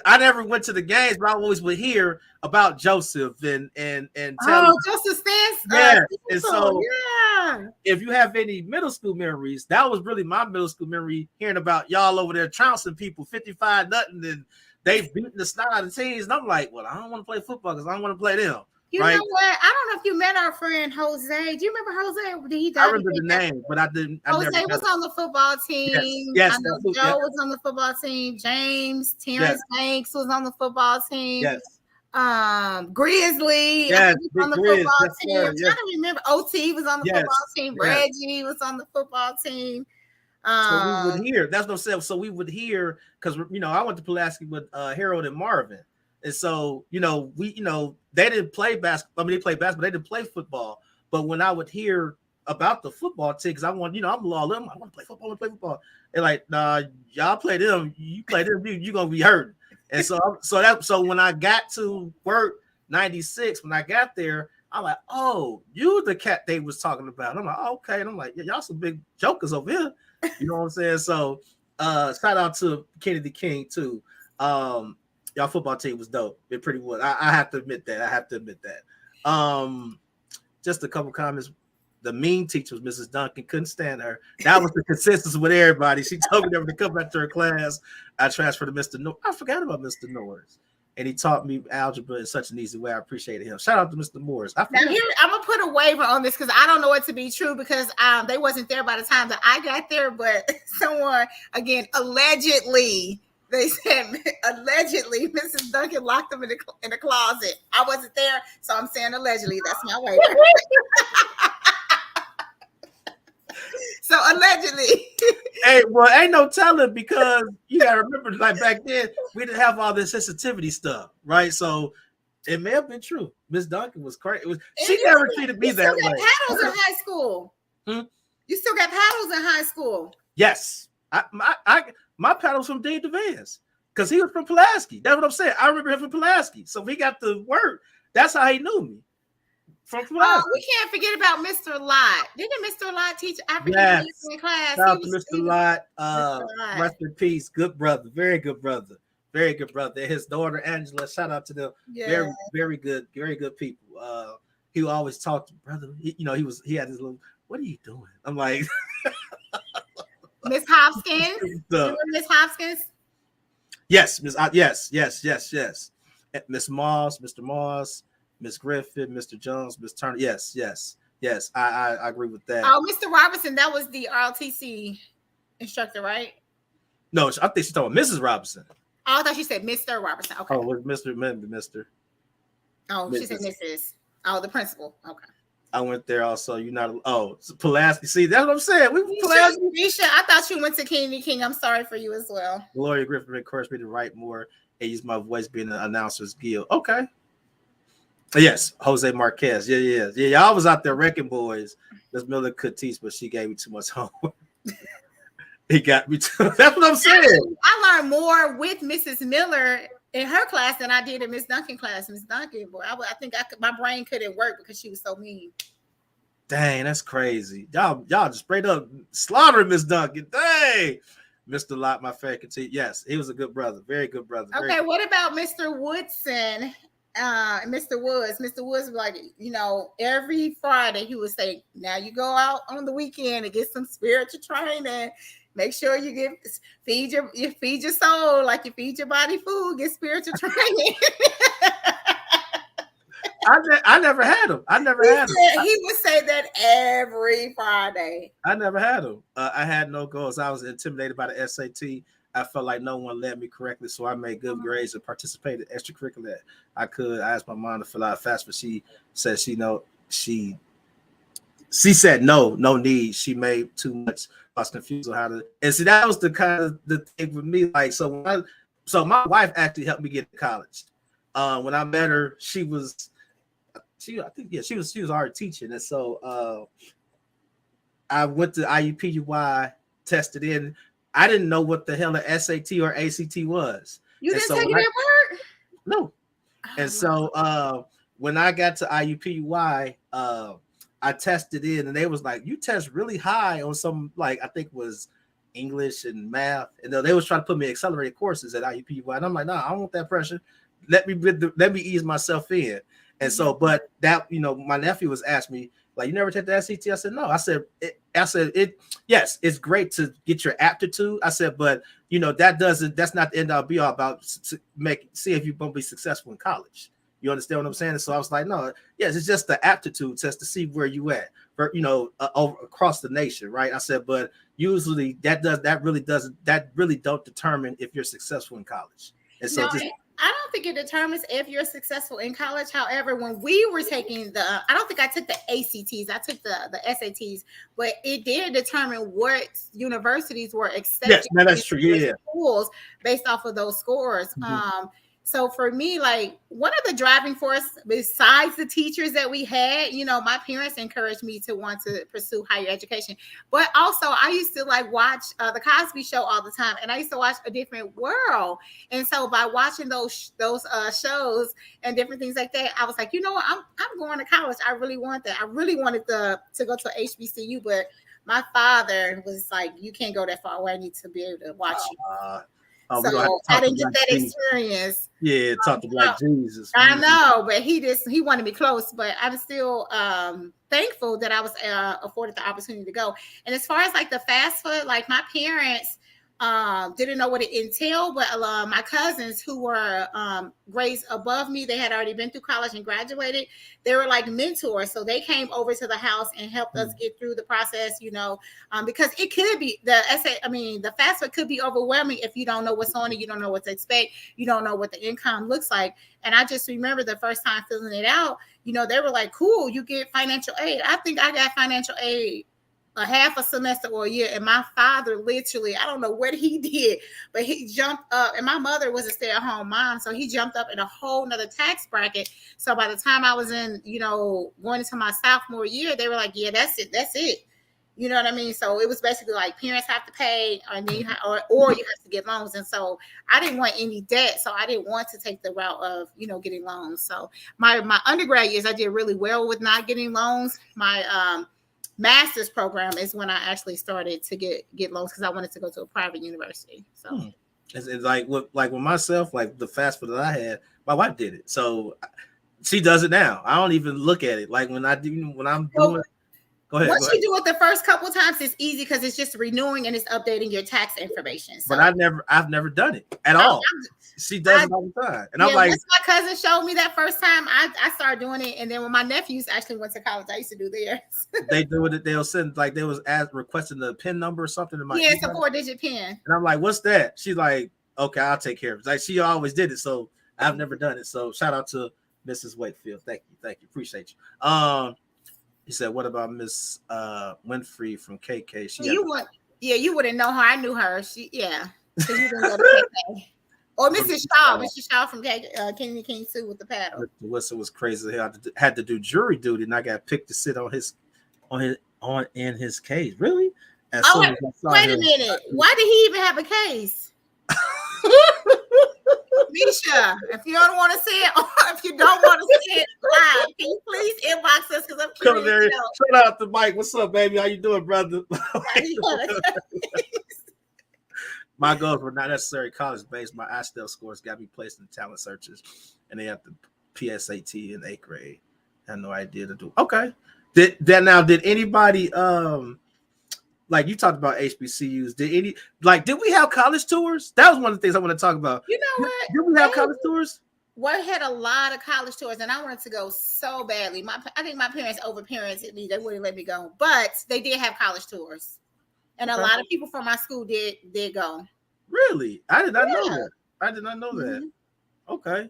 I never went to the games, but I always would hear about Joseph and Joseph Stance. Yeah, and so if you have any middle school memories, that was really my middle school memory, hearing about y'all over there trouncing people 55-0, and they've beaten the snot out of teams. And I'm like, well, I don't want to play football because I don't want to play them. You right? know what? I don't know if you met our friend Jose. Do you remember Jose? Did he die? I remember the name, but I didn't. I never Jose got was on the football Yes, team. yes, I know that's who, Joe was on the football team. James, yes, Terrence Banks was on the football team. yes, Grizzly, I yes. think he was Big on the Grizz, football yes, team. I'm sir. trying Yes, to remember. OT was on the yes, football team. yes. Reggie was on the football team. So we would Um, hear. That's no sense. So we would hear because I went to Pulaski with Harold and Marvin, and so they didn't play basketball. I mean, they played basketball. They didn't play football. But when I would hear about the football team, because I'm all them. I want to play football. I want to play football. They're like, nah, y'all play them. You play them. You're gonna be hurt. And so when I got to work '96, when I got there, I'm like, oh, you the cat they was talking about. I'm like, oh, okay. And I'm like, yeah, y'all some big jokers over here. You know what I'm saying? So shout out to Kennedy King too. Y'all football team was dope. It pretty was. I have to admit that. Just a couple comments. The mean teacher was Mrs. Duncan. Couldn't stand her. That was the consensus with everybody. She told me never to come back to her class. I transferred to Mr. Norris. I forgot about Mr. Norris. And he taught me algebra in such an easy way. I appreciated him. Shout out to Mr. Morris. Now here, I'm gonna put a waiver on this because I don't know it to be true because they wasn't there by the time that I got there. But someone, again, allegedly, they said allegedly, Mrs. Duncan locked them in the closet. I wasn't there, so I'm saying allegedly. That's my waiver. So allegedly. Hey, well, ain't no telling because you gotta remember, like back then, we didn't have all this sensitivity stuff, right? So it may have been true. Miss Duncan was crazy. She never treated me that way. You still got paddles in high school. You still got paddles in high school. Yes, my paddles from Dave DeVance because he was from Pulaski. That's what I'm saying. I remember him from Pulaski, so we got the word. That's how he knew me. From Pulaski. We can't forget about Mr. Lott. Didn't Mr. Lott teach African American class? Shout out to Mr. Lott. Rest in peace. Good brother. Very good brother. Very good brother. And his daughter Angela. Shout out to them. Yeah. Very, very good. Very good people. He always talked to brother. He had his little. What are you doing? I'm like, Miss Hopkins. Miss Hopkins. Yes, Miss. Yes. Miss Moss, Mr. Moss. Miss Griffin, Mr. Jones, Miss Turner. Yes. I agree with that. Oh, Mr. Robinson, that was the ROTC instructor, right? No, I think she's talking about Mrs. Robinson. Oh, I thought she said Mr. Robinson. Okay. Oh, was Mr. Oh, she said Mrs. Oh, the principal. Okay. I went there also. Pulaski. See, that's what I'm saying. Risha, I thought you went to Kennedy King. I'm sorry for you as well. Gloria Griffin encouraged me to write more and use my voice being an announcer's guild. Okay. Yes, Jose Marquez. Yeah. Y'all was out there wrecking boys. Miss Miller could teach, but she gave me too much homework. He got me too. That's what I'm saying. I learned more with Mrs. Miller in her class than I did in Miss Duncan class. Miss Duncan, boy, I think my brain couldn't work because she was so mean. Dang, that's crazy. Y'all just straight up slaughtering Miss Duncan. Dang. Mr. Lott, my favorite teacher. Yes, he was a good brother. Very good brother. Okay, what about Mr. Woodson? Mr. Woods was like, every Friday he would say, now you go out on the weekend and get some spiritual training. Make sure you feed your soul like you feed your body food, get spiritual training. I never had him. He would say that every Friday. I never had him. I had no goals. I was intimidated by the SAT. I felt like no one led me correctly, so I made good grades and participated extracurricular. I asked my mom to fill out fast, but she said she said no need. She made too much. I was confused on how to. And see, that was the kind of the thing with me. Like, so my wife actually helped me get to college. When I met her, she was already teaching, and so I went to IUPUI, tested in. I didn't know what the hell an SAT or ACT was. You didn't take it at work? No. And so when I got to IUPUI, I tested in, and they was like, you test really high on some, like, I think was English and math. And they was trying to put me in accelerated courses at IUPUI. And I'm like, nah, I don't want that pressure. Let me ease myself in. And so, but that, my nephew was asking me, like, you never take the SAT? I said, no. I said, yes, it's great to get your aptitude. I said, but that's not the end all be all about see if you're going to be successful in college. You understand what I'm saying? And so I was like, no, yes, it's just the aptitude test to see where you at, for, over across the nation, right? I said, but usually that really don't determine if you're successful in college. And so No, just I don't think it determines if you're successful in college. However, when we were taking I don't think I took the ACTs, I took the SATs, but it did determine what universities were yes, accepting man, that's true. Yeah. schools based off of those scores. Mm-hmm. So for me, like one of the driving force besides the teachers that we had, my parents encouraged me to want to pursue higher education. But also I used to like watch the Cosby Show all the time, and I used to watch A Different World. And so by watching those shows and different things like that, I was like, you know what, I'm going to college. I really want that. I really wanted to go to HBCU, but my father was like, you can't go that far away. I need to be able to watch you. So I didn't get that experience. Yeah, talk to Black Jesus. I know, but he wanted me close. But I'm still thankful that I was afforded the opportunity to go. And as far as like the FAFSA, like my parents didn't know what it entailed, but my cousins who were grades above me, they had already been through college and graduated. They were like mentors, so they came over to the house and helped us get through the process, because it could be the FAFSA could be overwhelming if you don't know what's on it, you don't know what to expect, you don't know what the income looks like. And I just remember the first time filling it out, they were like, cool, you get financial aid. I think I got financial aid a half a semester or a year, and my father literally, I don't know what he did, but he jumped up, and my mother was a stay-at-home mom, so he jumped up in a whole nother tax bracket. So by the time I was in, going into my sophomore year, they were like, yeah, that's it. You know what I mean? So it was basically like parents have to pay, and then or you have to get loans. And so I didn't want any debt, so I didn't want to take the route of getting loans. So my undergrad years, I did really well with not getting loans. My master's program is when I actually started to get loans because I wanted to go to a private university. So it's like with myself, like the FAFSA that I had, my wife did it, so she does it now. I don't even look at it. Like when I'm doing. Go ahead. Once you do it the first couple times, it's easy because it's just renewing and it's updating your tax information. So. But I've never done it at all. She does it all the time, and I'm like, once my cousin showed me that first time, I started doing it, and then when my nephews actually went to college, I used to do theirs. They do it. They'll send like they was requesting the PIN number or something. It's a 4-digit PIN. And I'm like, what's that? She's like, okay, I'll take care of it. Like she always did it, so I've never done it. So shout out to Mrs. Wakefield. Thank you, appreciate you. He said, what about Miss Winfrey from KK? You wouldn't know her. I knew her. So you didn't go to KK. Or Mrs. Shaw from King and King 2 with the paddle. The whistle was crazy. I had to do jury duty, and I got picked to sit in his case. Really? Wait a minute. Why did he even have a case? Misha, if you don't want to see it, or if you don't want to see it live, can you please inbox us because I'm curious. Shout out to Mike. What's up, baby? How you doing, brother? My goals were not necessarily college-based. My ISTEL scores got me placed in talent searches, and they have the PSAT in 8th grade. I had no idea to do. Okay. Did anybody like you talked about HBCUs? Did we have college tours? That was one of the things I want to talk about. You know what? Did we have college tours? We had a lot of college tours, and I wanted to go so badly. I think my parents over-parented me. They wouldn't let me go, but they did have college tours. And a lot of people from my school did go. Really? I did not know that. I did not know that. Okay.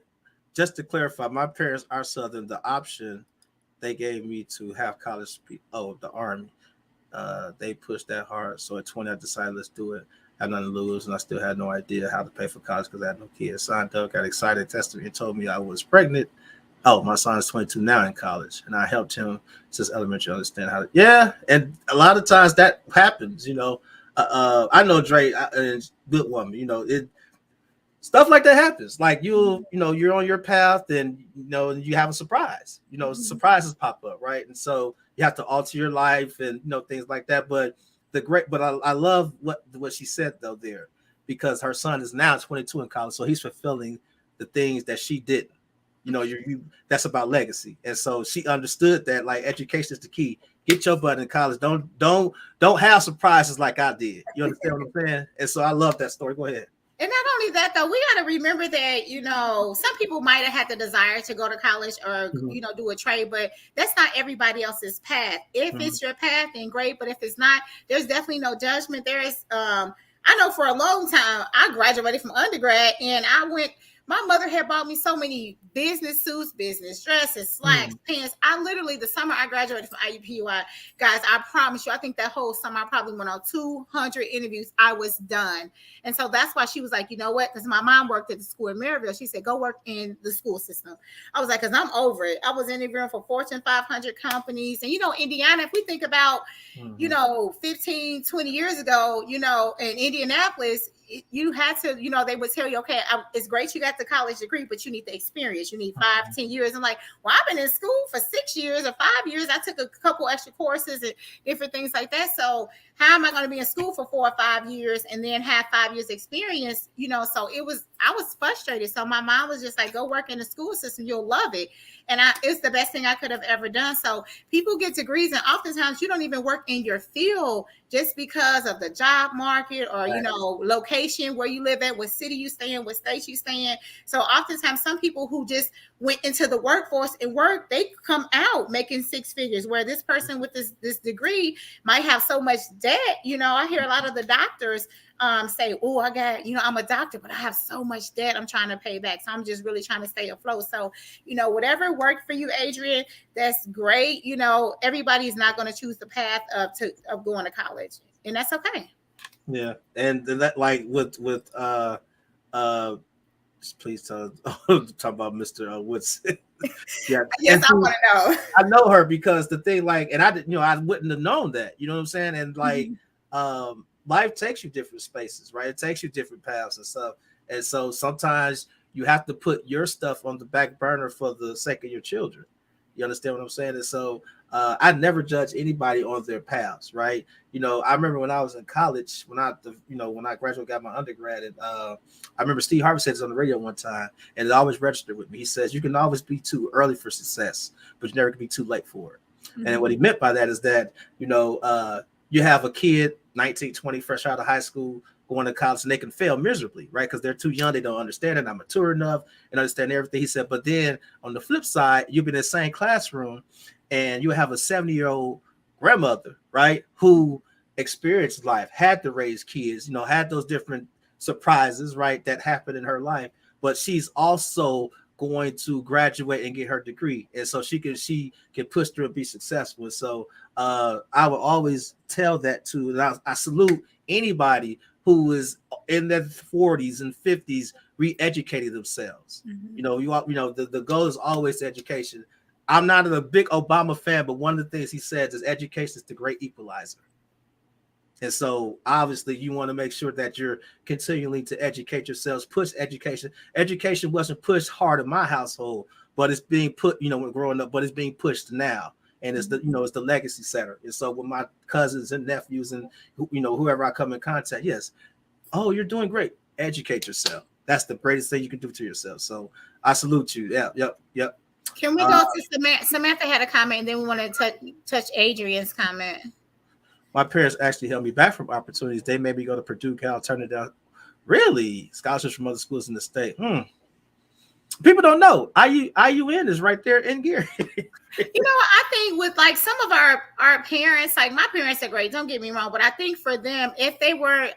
Just to clarify, my parents are Southern. The option they gave me to have college, the Army, they pushed that hard. So at 20, I decided, let's do it. I had nothing to lose, and I still had no idea how to pay for college because I had no kids. Signed up, got excited, tested me, and told me I was pregnant. Oh, my son is 22 now in college, and I helped him since elementary understand how to. Yeah, and a lot of times that happens, I know Dre is good woman, stuff like that happens. Like you're on your path, and you have a surprise. Surprises pop up, right? And so you have to alter your life and things like that. But I love what she said though there, because her son is now 22 in college, so he's fulfilling the things that she didn't. That's about legacy, and so she understood that like education is the key. Get your butt in college. Don't have surprises like I did. You understand what I'm saying? And so I love that story. Go ahead. And not only that, though, we got to remember that, some people might have had the desire to go to college or, Mhm. do a trade, but that's not everybody else's path. If Mhm. it's your path, then great. But if it's not, there's definitely no judgment. I know for a long time, I graduated from undergrad and my mother had bought me so many business suits, business dresses, slacks, Mhm. pants. I literally, the summer I graduated from IUPUI, guys, I promise you, I think that whole summer I probably went on 200 interviews. I was done. And so that's why she was like, you know what? Because my mom worked at the school in Maryville. She said, go work in the school system. I was like, because I'm over it. I was interviewing for Fortune 500 companies. And, Indiana, if we think about, Mhm. 15, 20 years ago, in Indianapolis, you had to, they would tell you, okay, it's great you got the college degree, but you need the experience. You need 5-10 years. I'm like, well, I've been in school for 6 years or 5 years. I took a couple extra courses and different things like that. So how am I going to be in school for 4 or 5 years and then have 5 years experience? So I was frustrated. So my mom was just like, go work in the school system. You'll love it. And it's the best thing I could have ever done. So people get degrees and oftentimes you don't even work in your field just because of the job market or, location where you live at, what city you stay in, what state you stay in. So oftentimes some people who just went into the workforce and work, they come out making 6 figures, where this person with this degree might have so much debt. I hear a lot of the doctors say, oh, I got, I'm a doctor, but I have so much debt I'm trying to pay back. So I'm just really trying to stay afloat. So, whatever worked for you, Adrian, that's great. Everybody's not going to choose the path of going to college, and that's okay. Yeah, and that like with uh please talk about Mr. Woodson. Yeah, Yes, and I see, want to know. I know her because the thing, like, and I didn't, I wouldn't have known that, you know what I'm saying? And like, life takes you different spaces, right? It takes you different paths and stuff. And so sometimes you have to put your stuff on the back burner for the sake of your children. You understand what I'm saying? And so I never judge anybody on their paths, right? I remember when I was in college, when I graduated, got my undergrad, and I remember Steve Harvey said this on the radio one time, and it always registered with me. He says, you can always be too early for success, but you never can be too late for it. And what he meant by that is that, you have a kid, 19, 20, fresh out of high school, going to college, and they can fail miserably, right? Because they're too young, they don't understand it, not mature enough, and understand everything. He said, but then on the flip side, you'll be in the same classroom, and you have a 70-year-old grandmother, right, who experienced life, had to raise kids, had those different surprises, right, that happened in her life, but she's also going to graduate and get her degree, and so she can push through and be successful. And so I would always tell that to, and I salute anybody who is in their 40s and 50s re-educating themselves. The goal is always education. I'm not a big Obama fan, but one of the things he says is education is the great equalizer. And so obviously you want to make sure that you're continuing to educate yourselves, push education. Education wasn't pushed hard in my household, but it's being put, when growing up, but it's being pushed now. And it's it's the legacy center. And so with my cousins and nephews and, whoever I come in contact, yes. Oh, you're doing great. Educate yourself. That's the greatest thing you can do to yourself. So I salute you. Yeah. Yep. Can we go to Samantha? Samantha had a comment, and then we want to touch Adrian's comment. My parents actually held me back from opportunities. They made me go to Purdue, Cal, turn it down. Really? Scholarships from other schools in the state. People don't know. IUN is right there in Gary. I think with like some of our parents, like my parents are great, don't get me wrong, but I think for them, if they were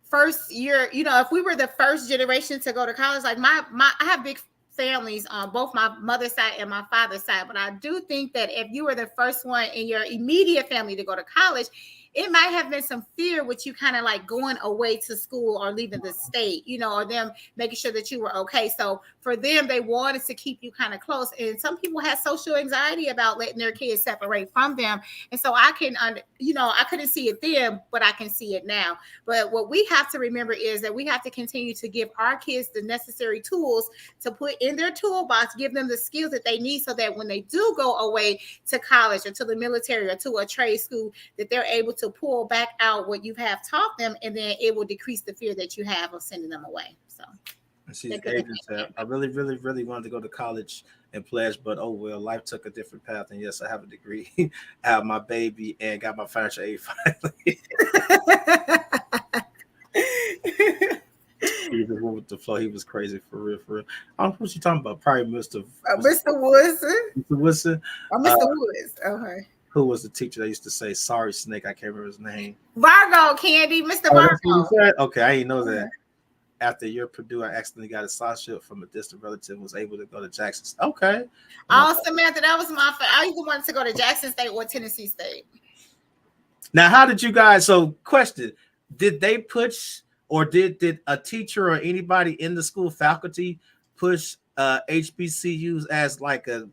first year, if we were the first generation to go to college, like I have big families on both my mother's side and my father's side, but I do think that if you were the first one in your immediate family to go to college, it might have been some fear with you kind of like going away to school or leaving the state, or them making sure that you were okay. So for them, they wanted to keep you kind of close. And some people had social anxiety about letting their kids separate from them. And so I couldn't see it then, but I can see it now. But what we have to remember is that we have to continue to give our kids the necessary tools to put in their toolbox, give them the skills that they need so that when they do go away to college or to the military or to a trade school, that they're able to pull back out what you have taught them, and then it will decrease the fear that you have of sending them away. So Adrian said, I really, really, really wanted to go to college and pledge, but oh well, life took a different path. And yes, I have a degree, I have my baby, and got my financial aid finally. He just went with the flow. He was crazy for real, for real. I don't know what you talking about. Probably Mr. Woodson. Mr. Woodson. Oh, Mr. Woods. Okay. Who was the teacher that used to say "Sorry, Snake"? I can't remember his name. Vargo, Candy, Mr. Oh, Vargo. that's what he said? Okay, I didn't know that. After year Purdue, I accidentally got a scholarship from a distant relative and was able to go to Jackson State. Okay. Oh, Samantha, that was my favorite. I either wanted to go to Jackson State or Tennessee State. Now, how did you guys? So, question: did they push, or did a teacher or anybody in the school faculty push HBCUs as like a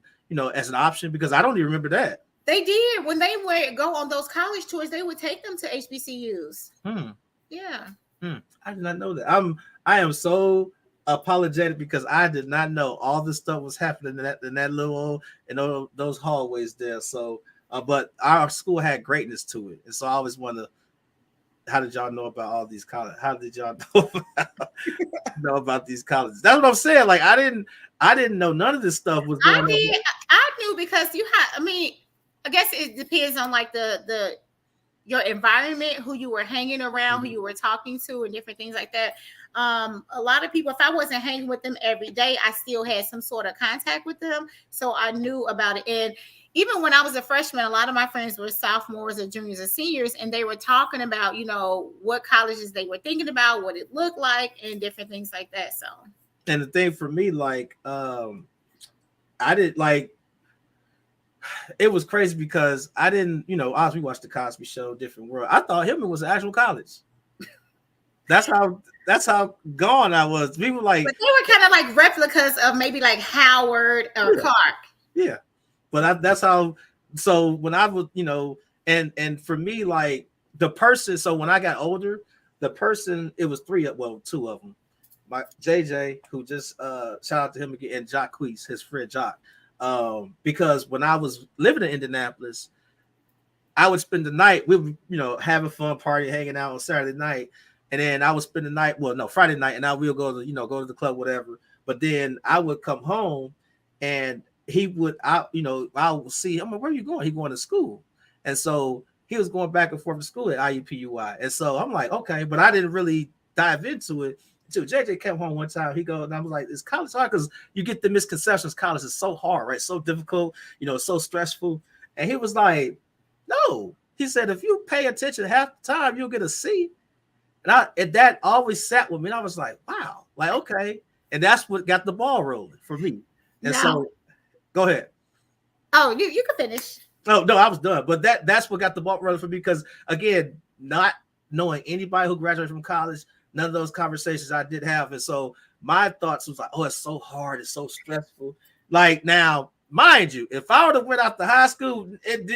as an option? Because I don't even remember that. They did when they would go on those college tours. They would take them to HBCUs. Yeah. I did not know that. I am so apologetic because I did not know all this stuff was happening in that little those hallways there. So, but our school had greatness to it, and so I always wonder, how did y'all know about all these colleges? How did y'all know about these colleges? That's what I'm saying. Like I didn't know none of this stuff was going on. I knew because you had. I mean, I guess it depends on like your environment, who you were hanging around, who you were talking to, and different things like that. A lot of people, if I wasn't hanging with them every day, I still had some sort of contact with them, so I knew about it. And even when I was a freshman, a lot of my friends were sophomores or juniors or seniors, and they were talking about what colleges they were thinking about, what it looked like, and different things like that. So, and the thing for me, like I did like. It was crazy because I didn't, we watched the Cosby Show, Different World. I thought Hillman was an actual college. That's how gone I was. People like, but they were kind of like replicas of maybe like Howard or Clark. Yeah, but that's how. So when I was, and for me, like the person. So when I got older, the person, it was two of them. My JJ, who just shout out to him again, and Jock Queese, his friend Jock. Because when I was living in Indianapolis, I would spend the night. We would, having fun, party, hanging out on Saturday night, and then I would spend the night. Well, no, Friday night, and I will go to the club, whatever. But then I would come home, and he would, I would see him. I'm like, where are you going? He going to school, and so he was going back and forth to school at IUPUI, and so I'm like, okay, but I didn't really dive into it. So JJ came home one time. He goes, and I was like, "Is college hard?" Because you get the misconceptions. College is so hard, right? So difficult, so stressful. And he was like, "No." He said, "If you pay attention half the time, you'll get a C." And that always sat with me. And I was like, "Wow, like okay." And that's what got the ball rolling for me. And so, go ahead. Oh, you can finish. Oh no, I was done. But that's what got the ball rolling for me because again, not knowing anybody who graduated from college. None of those conversations I did have. And so my thoughts was like, oh, it's so hard. It's so stressful. Like now, mind you, if I would have went out to high school,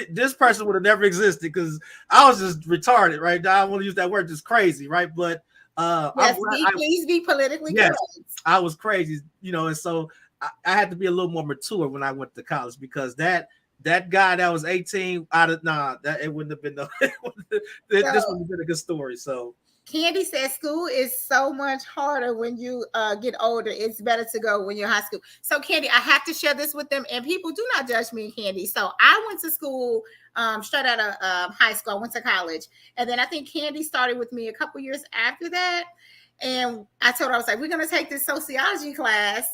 this person would have never existed because I was just retarded, right? Now I want to use that word, just crazy, right? But yes, please be politically correct. I was crazy, and so I had to be a little more mature when I went to college because that guy that was 18, it wouldn't have been this would have been a good story. So Candy says school is so much harder when you get older. It's better to go when you're high school. So Candy, I have to share this with them, and people do not judge me, Candy. So I went to school straight out of high school. I went to college, and then I think Candy started with me a couple years after that. And I told her, I was like, we're going to take this sociology class.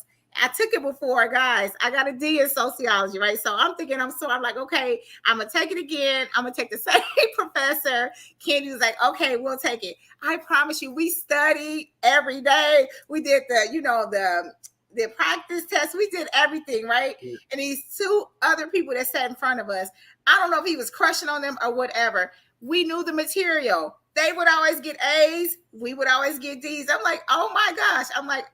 I took it before, guys. I got a D in sociology, right? So I'm thinking, I'm like, okay, I'm going to take it again. I'm going to take the same professor. Candy was like, okay, we'll take it. I promise you, we studied every day. We did the practice test. We did everything, right? Yeah. And these two other people that sat in front of us, I don't know if he was crushing on them or whatever. We knew the material. They would always get A's. We would always get D's. I'm like, oh my gosh. I'm like,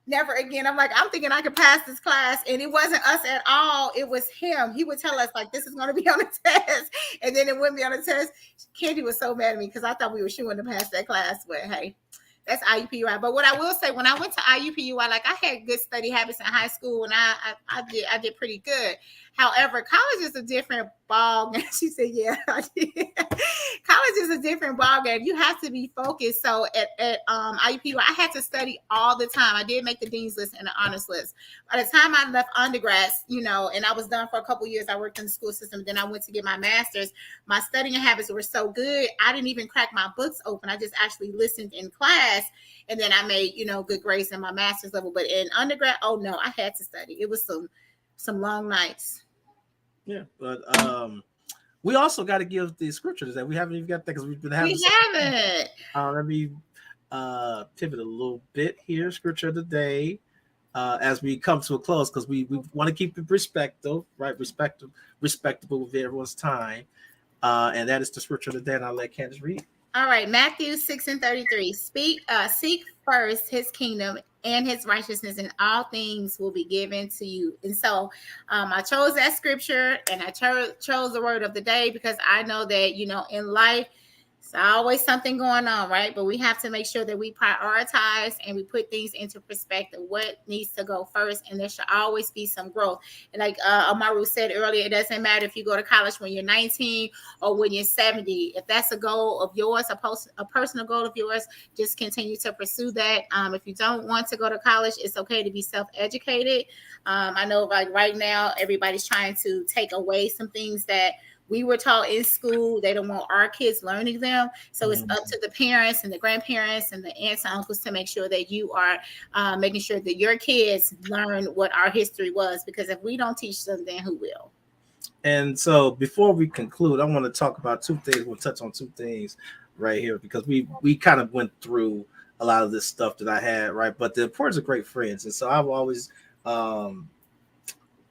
never again. I'm like, I'm thinking I could pass this class. And it wasn't us at all. It was him. He would tell us like, this is going to be on the test. And then it wouldn't be on the test. Candy was so mad at me because I thought we were shooing to pass that class. But hey, that's IUPUI. But what I will say, when I went to IUPUI, like I had good study habits in high school and I did pretty good. However, college is a different ball game. She said, yeah, I did. College is a different ball game. You have to be focused. So at IUPUI, I had to study all the time. I did make the dean's list and the honors list. By the time I left undergrad, and I was done for a couple of years, I worked in the school system. Then I went to get my master's. My studying habits were so good, I didn't even crack my books open. I just actually listened in class pass. And then I made, good grades in my master's level. But in undergrad, oh no, I had to study. It was some long nights. Yeah, but we also got to give the scripture today. We haven't even got that because we've been having. We haven't. Let me pivot a little bit here. Scripture of the day, as we come to a close, because we want to keep it respectful, right? Respectable with everyone's time, and that is the scripture of the day. And I'll let Candace read. All right, Matthew 6:33. Seek first his kingdom and his righteousness, and all things will be given to you. And so I chose that scripture, and I chose the word of the day because I know that, in life, it's always something going on, right? But we have to make sure that we prioritize and we put things into perspective. What needs to go first? And there should always be some growth. And like Amaru said earlier, it doesn't matter if you go to college when you're 19 or when you're 70. If that's a goal of yours, a personal goal of yours, just continue to pursue that. If you don't want to go to college, it's okay to be self-educated. I know like right now, everybody's trying to take away some things that we were taught in school. They don't want our kids learning them. So it's up to the parents and the grandparents and the aunts and uncles to make sure that you are making sure that your kids learn what our history was. Because if we don't teach them, then who will? And so before we conclude, I want to talk about two things. We'll touch on two things right here because we kind of went through a lot of this stuff that I had, right? But the importance of great friends. And so I will always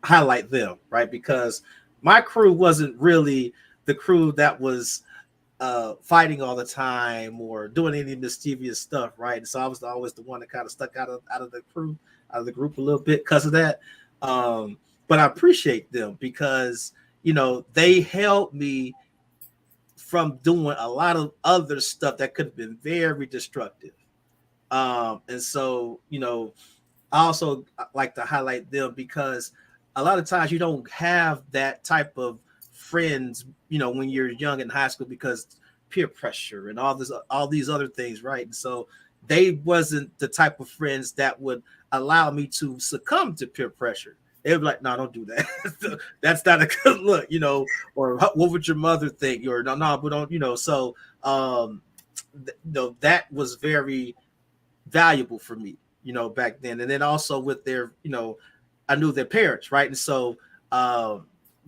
highlight them, right? Because my crew wasn't really the crew that was fighting all the time or doing any mischievous stuff, right? And so I was always the one that kind of stuck out of the crew, out of the group a little bit because of that. But I appreciate them because, they helped me from doing a lot of other stuff that could have been very destructive. And so, I also like to highlight them because a lot of times you don't have that type of friends, when you're young in high school because peer pressure and all these other things, right? And so they wasn't the type of friends that would allow me to succumb to peer pressure. They would be like, no, don't do that. That's not a good look, or what would your mother think? Or no, but don't, so that was very valuable for me, back then. And then also with their, I knew their parents, right? And so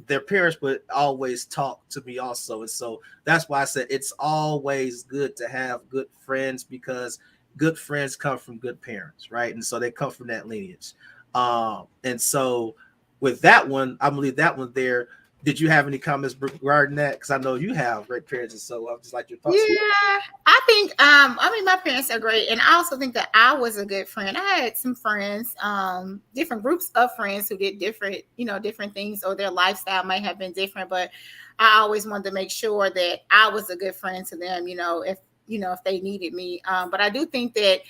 their parents would always talk to me also. And so that's why I said it's always good to have good friends because good friends come from good parents, right? And so they come from that lineage. And so with that one, I believe that one there. Did you have any comments regarding that? Because I know you have great parents, and so I'd just like your thoughts. Yeah, I think my parents are great, and I also think that I was a good friend. I had some friends, different groups of friends who did different, different things, or their lifestyle might have been different, but I always wanted to make sure that I was a good friend to them, if they needed me. But I do think that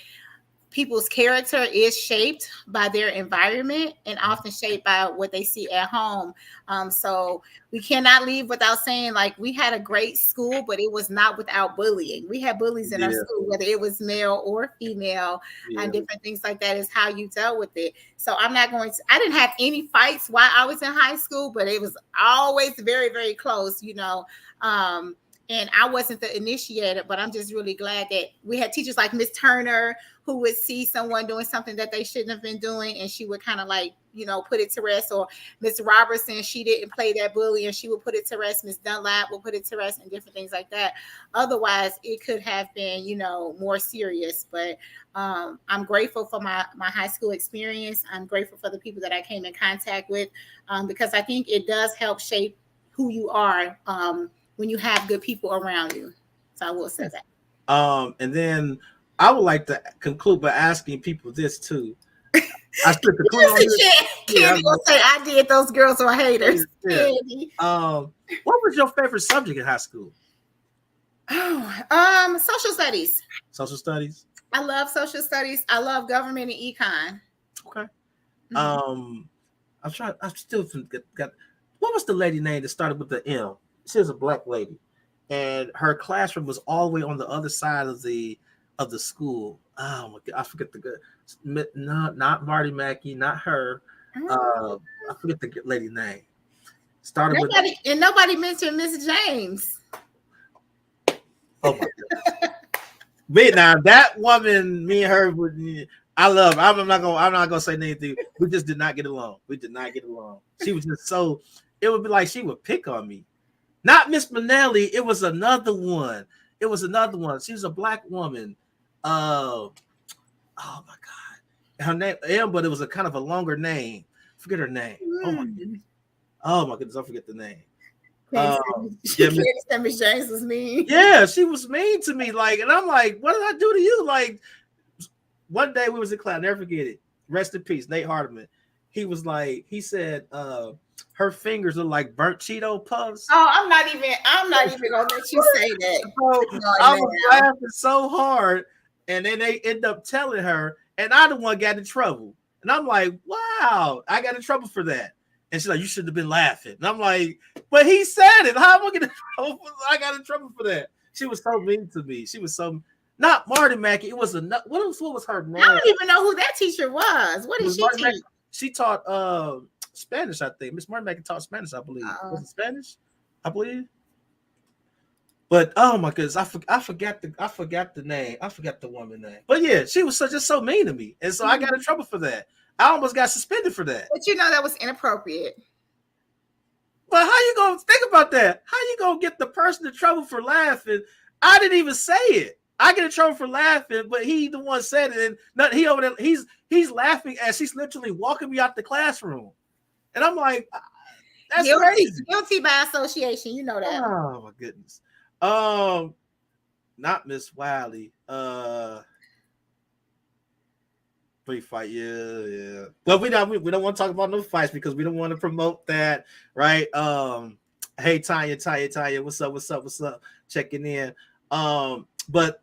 people's character is shaped by their environment and often shaped by what they see at home. So we cannot leave without saying, like, we had a great school, but it was not without bullying. We had bullies in our school, whether it was male or female, and different things like that is how you dealt with it. So I didn't have any fights while I was in high school, but it was always very, very close, and I wasn't the initiator, but I'm just really glad that we had teachers like Miss Turner who would see someone doing something that they shouldn't have been doing, and she would kind of like, put it to rest. Or Miss Robertson, she didn't play that bully, and she would put it to rest. Miss Dunlap would put it to rest, and different things like that. Otherwise, it could have been, more serious. But I'm grateful for my high school experience. I'm grateful for the people that I came in contact with, because I think it does help shape who you are when you have good people around you. So I will say that. And then I would like to conclude by asking people this too. I should conclude on this. Candy will say, I did. Those girls are haters. Yeah. What was your favorite subject in high school? Social studies. Social studies. I love social studies. I love government and econ. Okay. I still got. What was the lady name that started with the M? She was a black lady, and her classroom was all the way on the other side of the school. Oh my God, I forget the good. No, not Marty Mackey, not her. I forget the lady's name. Nobody mentioned Miss James. Oh my God. But now that woman, me and her would. I love her. I'm not gonna say anything. We just did not get along. We did not get along. She was just so. It would be like she would pick on me. Not Miss Manelli. It was another one. It was another one. She was a black woman. Oh my god, her name M, but it was a kind of a longer name. Forget her name. Oh my goodness, I forget the name. Yeah, Miss James was mean. Yeah, she was mean to me. Like, and I'm like, what did I do to you? Like, one day we was in class, I'll never forget it. Rest in peace, Nate Hardeman. He was like, he said, her fingers are like burnt Cheeto puffs. Oh, I'm not even gonna let you say that. So I was laughing so hard, and then they end up telling her, and I the one got in trouble. And I'm like, wow, I got in trouble for that. And she's like, you should have been laughing. And I'm like, but he said it. How am I getting in trouble? I got in trouble for that. She was so mean to me. She was so not Marty Mackey. It was what was her name? I don't even know who that teacher was. What did she teach? Mackey, she taught Spanish, I think. Miss Marty Mackey taught Spanish, I believe. Was it Spanish? I believe. But oh my goodness, I forgot the name. I forgot the woman name. But yeah, she was just so mean to me. And so I got in trouble for that. I almost got suspended for that. But you know that was inappropriate. But how you gonna think about that? How you gonna get the person in trouble for laughing? I didn't even say it. I get in trouble for laughing, but he the one said it, and not he over there. He's laughing as she's literally walking me out the classroom, and I'm like, that's crazy. Guilty by association, you know that. Oh my goodness. Not Miss Wiley. Free fight, yeah. But we don't want to talk about no fights because we don't want to promote that, right? Hey Tanya, what's up? Checking in. But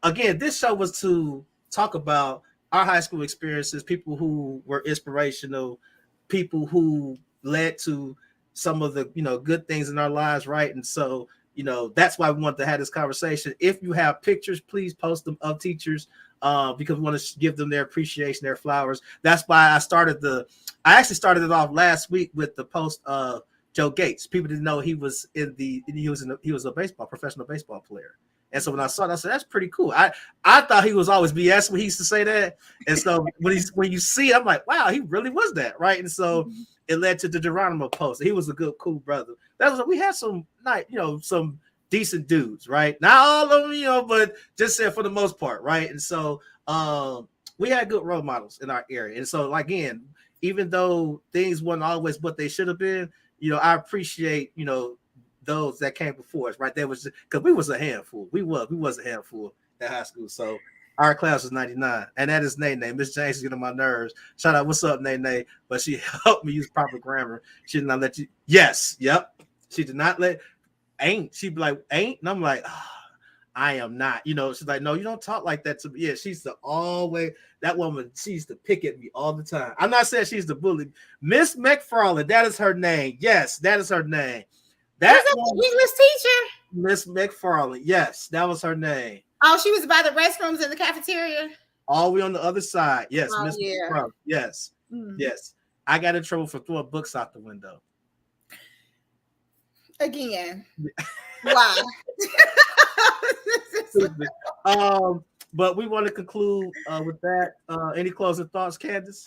again, this show was to talk about our high school experiences, people who were inspirational, people who led to some of the good things in our lives, right? And so that's why we want to have this conversation. If you have pictures, please post them of teachers. Because we want to give them their appreciation, their flowers. That's why I actually started it off last week with the post of Joe Gates. People didn't know he was a professional baseball player. And so when I saw that, I said, that's pretty cool. I thought he was always BS when he used to say that. And so when you see it, I'm like, wow, he really was that, right? And so it led to the Geronimo post. He was a good, cool brother. We had some some decent dudes, right? Not all of them, but just said for the most part, right? And so we had good role models in our area. And so again, even though things weren't always what they should have been, I appreciate, those that came before us, right? That was because we was a handful. We was a handful at high school. So our class was 99, and that is Nene. Miss James is getting on my nerves. Shout out, what's up, Nene? But she helped me use proper grammar. She did not let you. Yes, yep. She did not let. Ain't. She'd be like, ain't, and I'm like, I am not. She's like, no, you don't talk like that to me. Yeah, she's the always that woman. She used to pick at me all the time. I'm not saying she's the bully. Miss McFarland, that is her name. Yes, that is her name. That English teacher, Miss McFarland. Yes, that was her name. Oh, she was by the restrooms in the cafeteria. All the way on the other side. Yes, Miss McFarland. Yes, yes. I got in trouble for throwing books out the window. Again. Why? But we want to conclude with that. Any closing thoughts, Candace?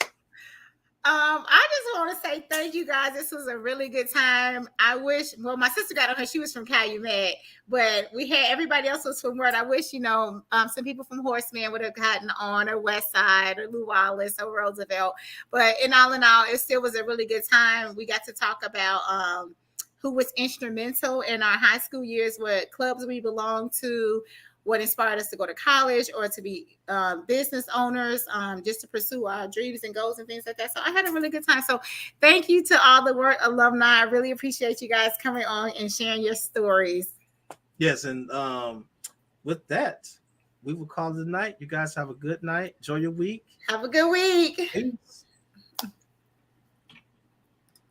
I just want to say thank you guys. This was a really good time. I wish, my sister got on her. She was from Calumet, but we had everybody else was from Word. I wish, some people from Horseman would have gotten on, or West Side, or Lou Wallace, or Roosevelt. But in all, it still was a really good time. We got to talk about who was instrumental in our high school years, what clubs we belonged to, what inspired us to go to college or to be business owners, just to pursue our dreams and goals and things like that. So I had a really good time. So thank you to all the Word alumni. I really appreciate you guys coming on and sharing your stories. Yes, and with that, we will call it a night. You guys have a good night. Enjoy your week. Have a good week. Peace.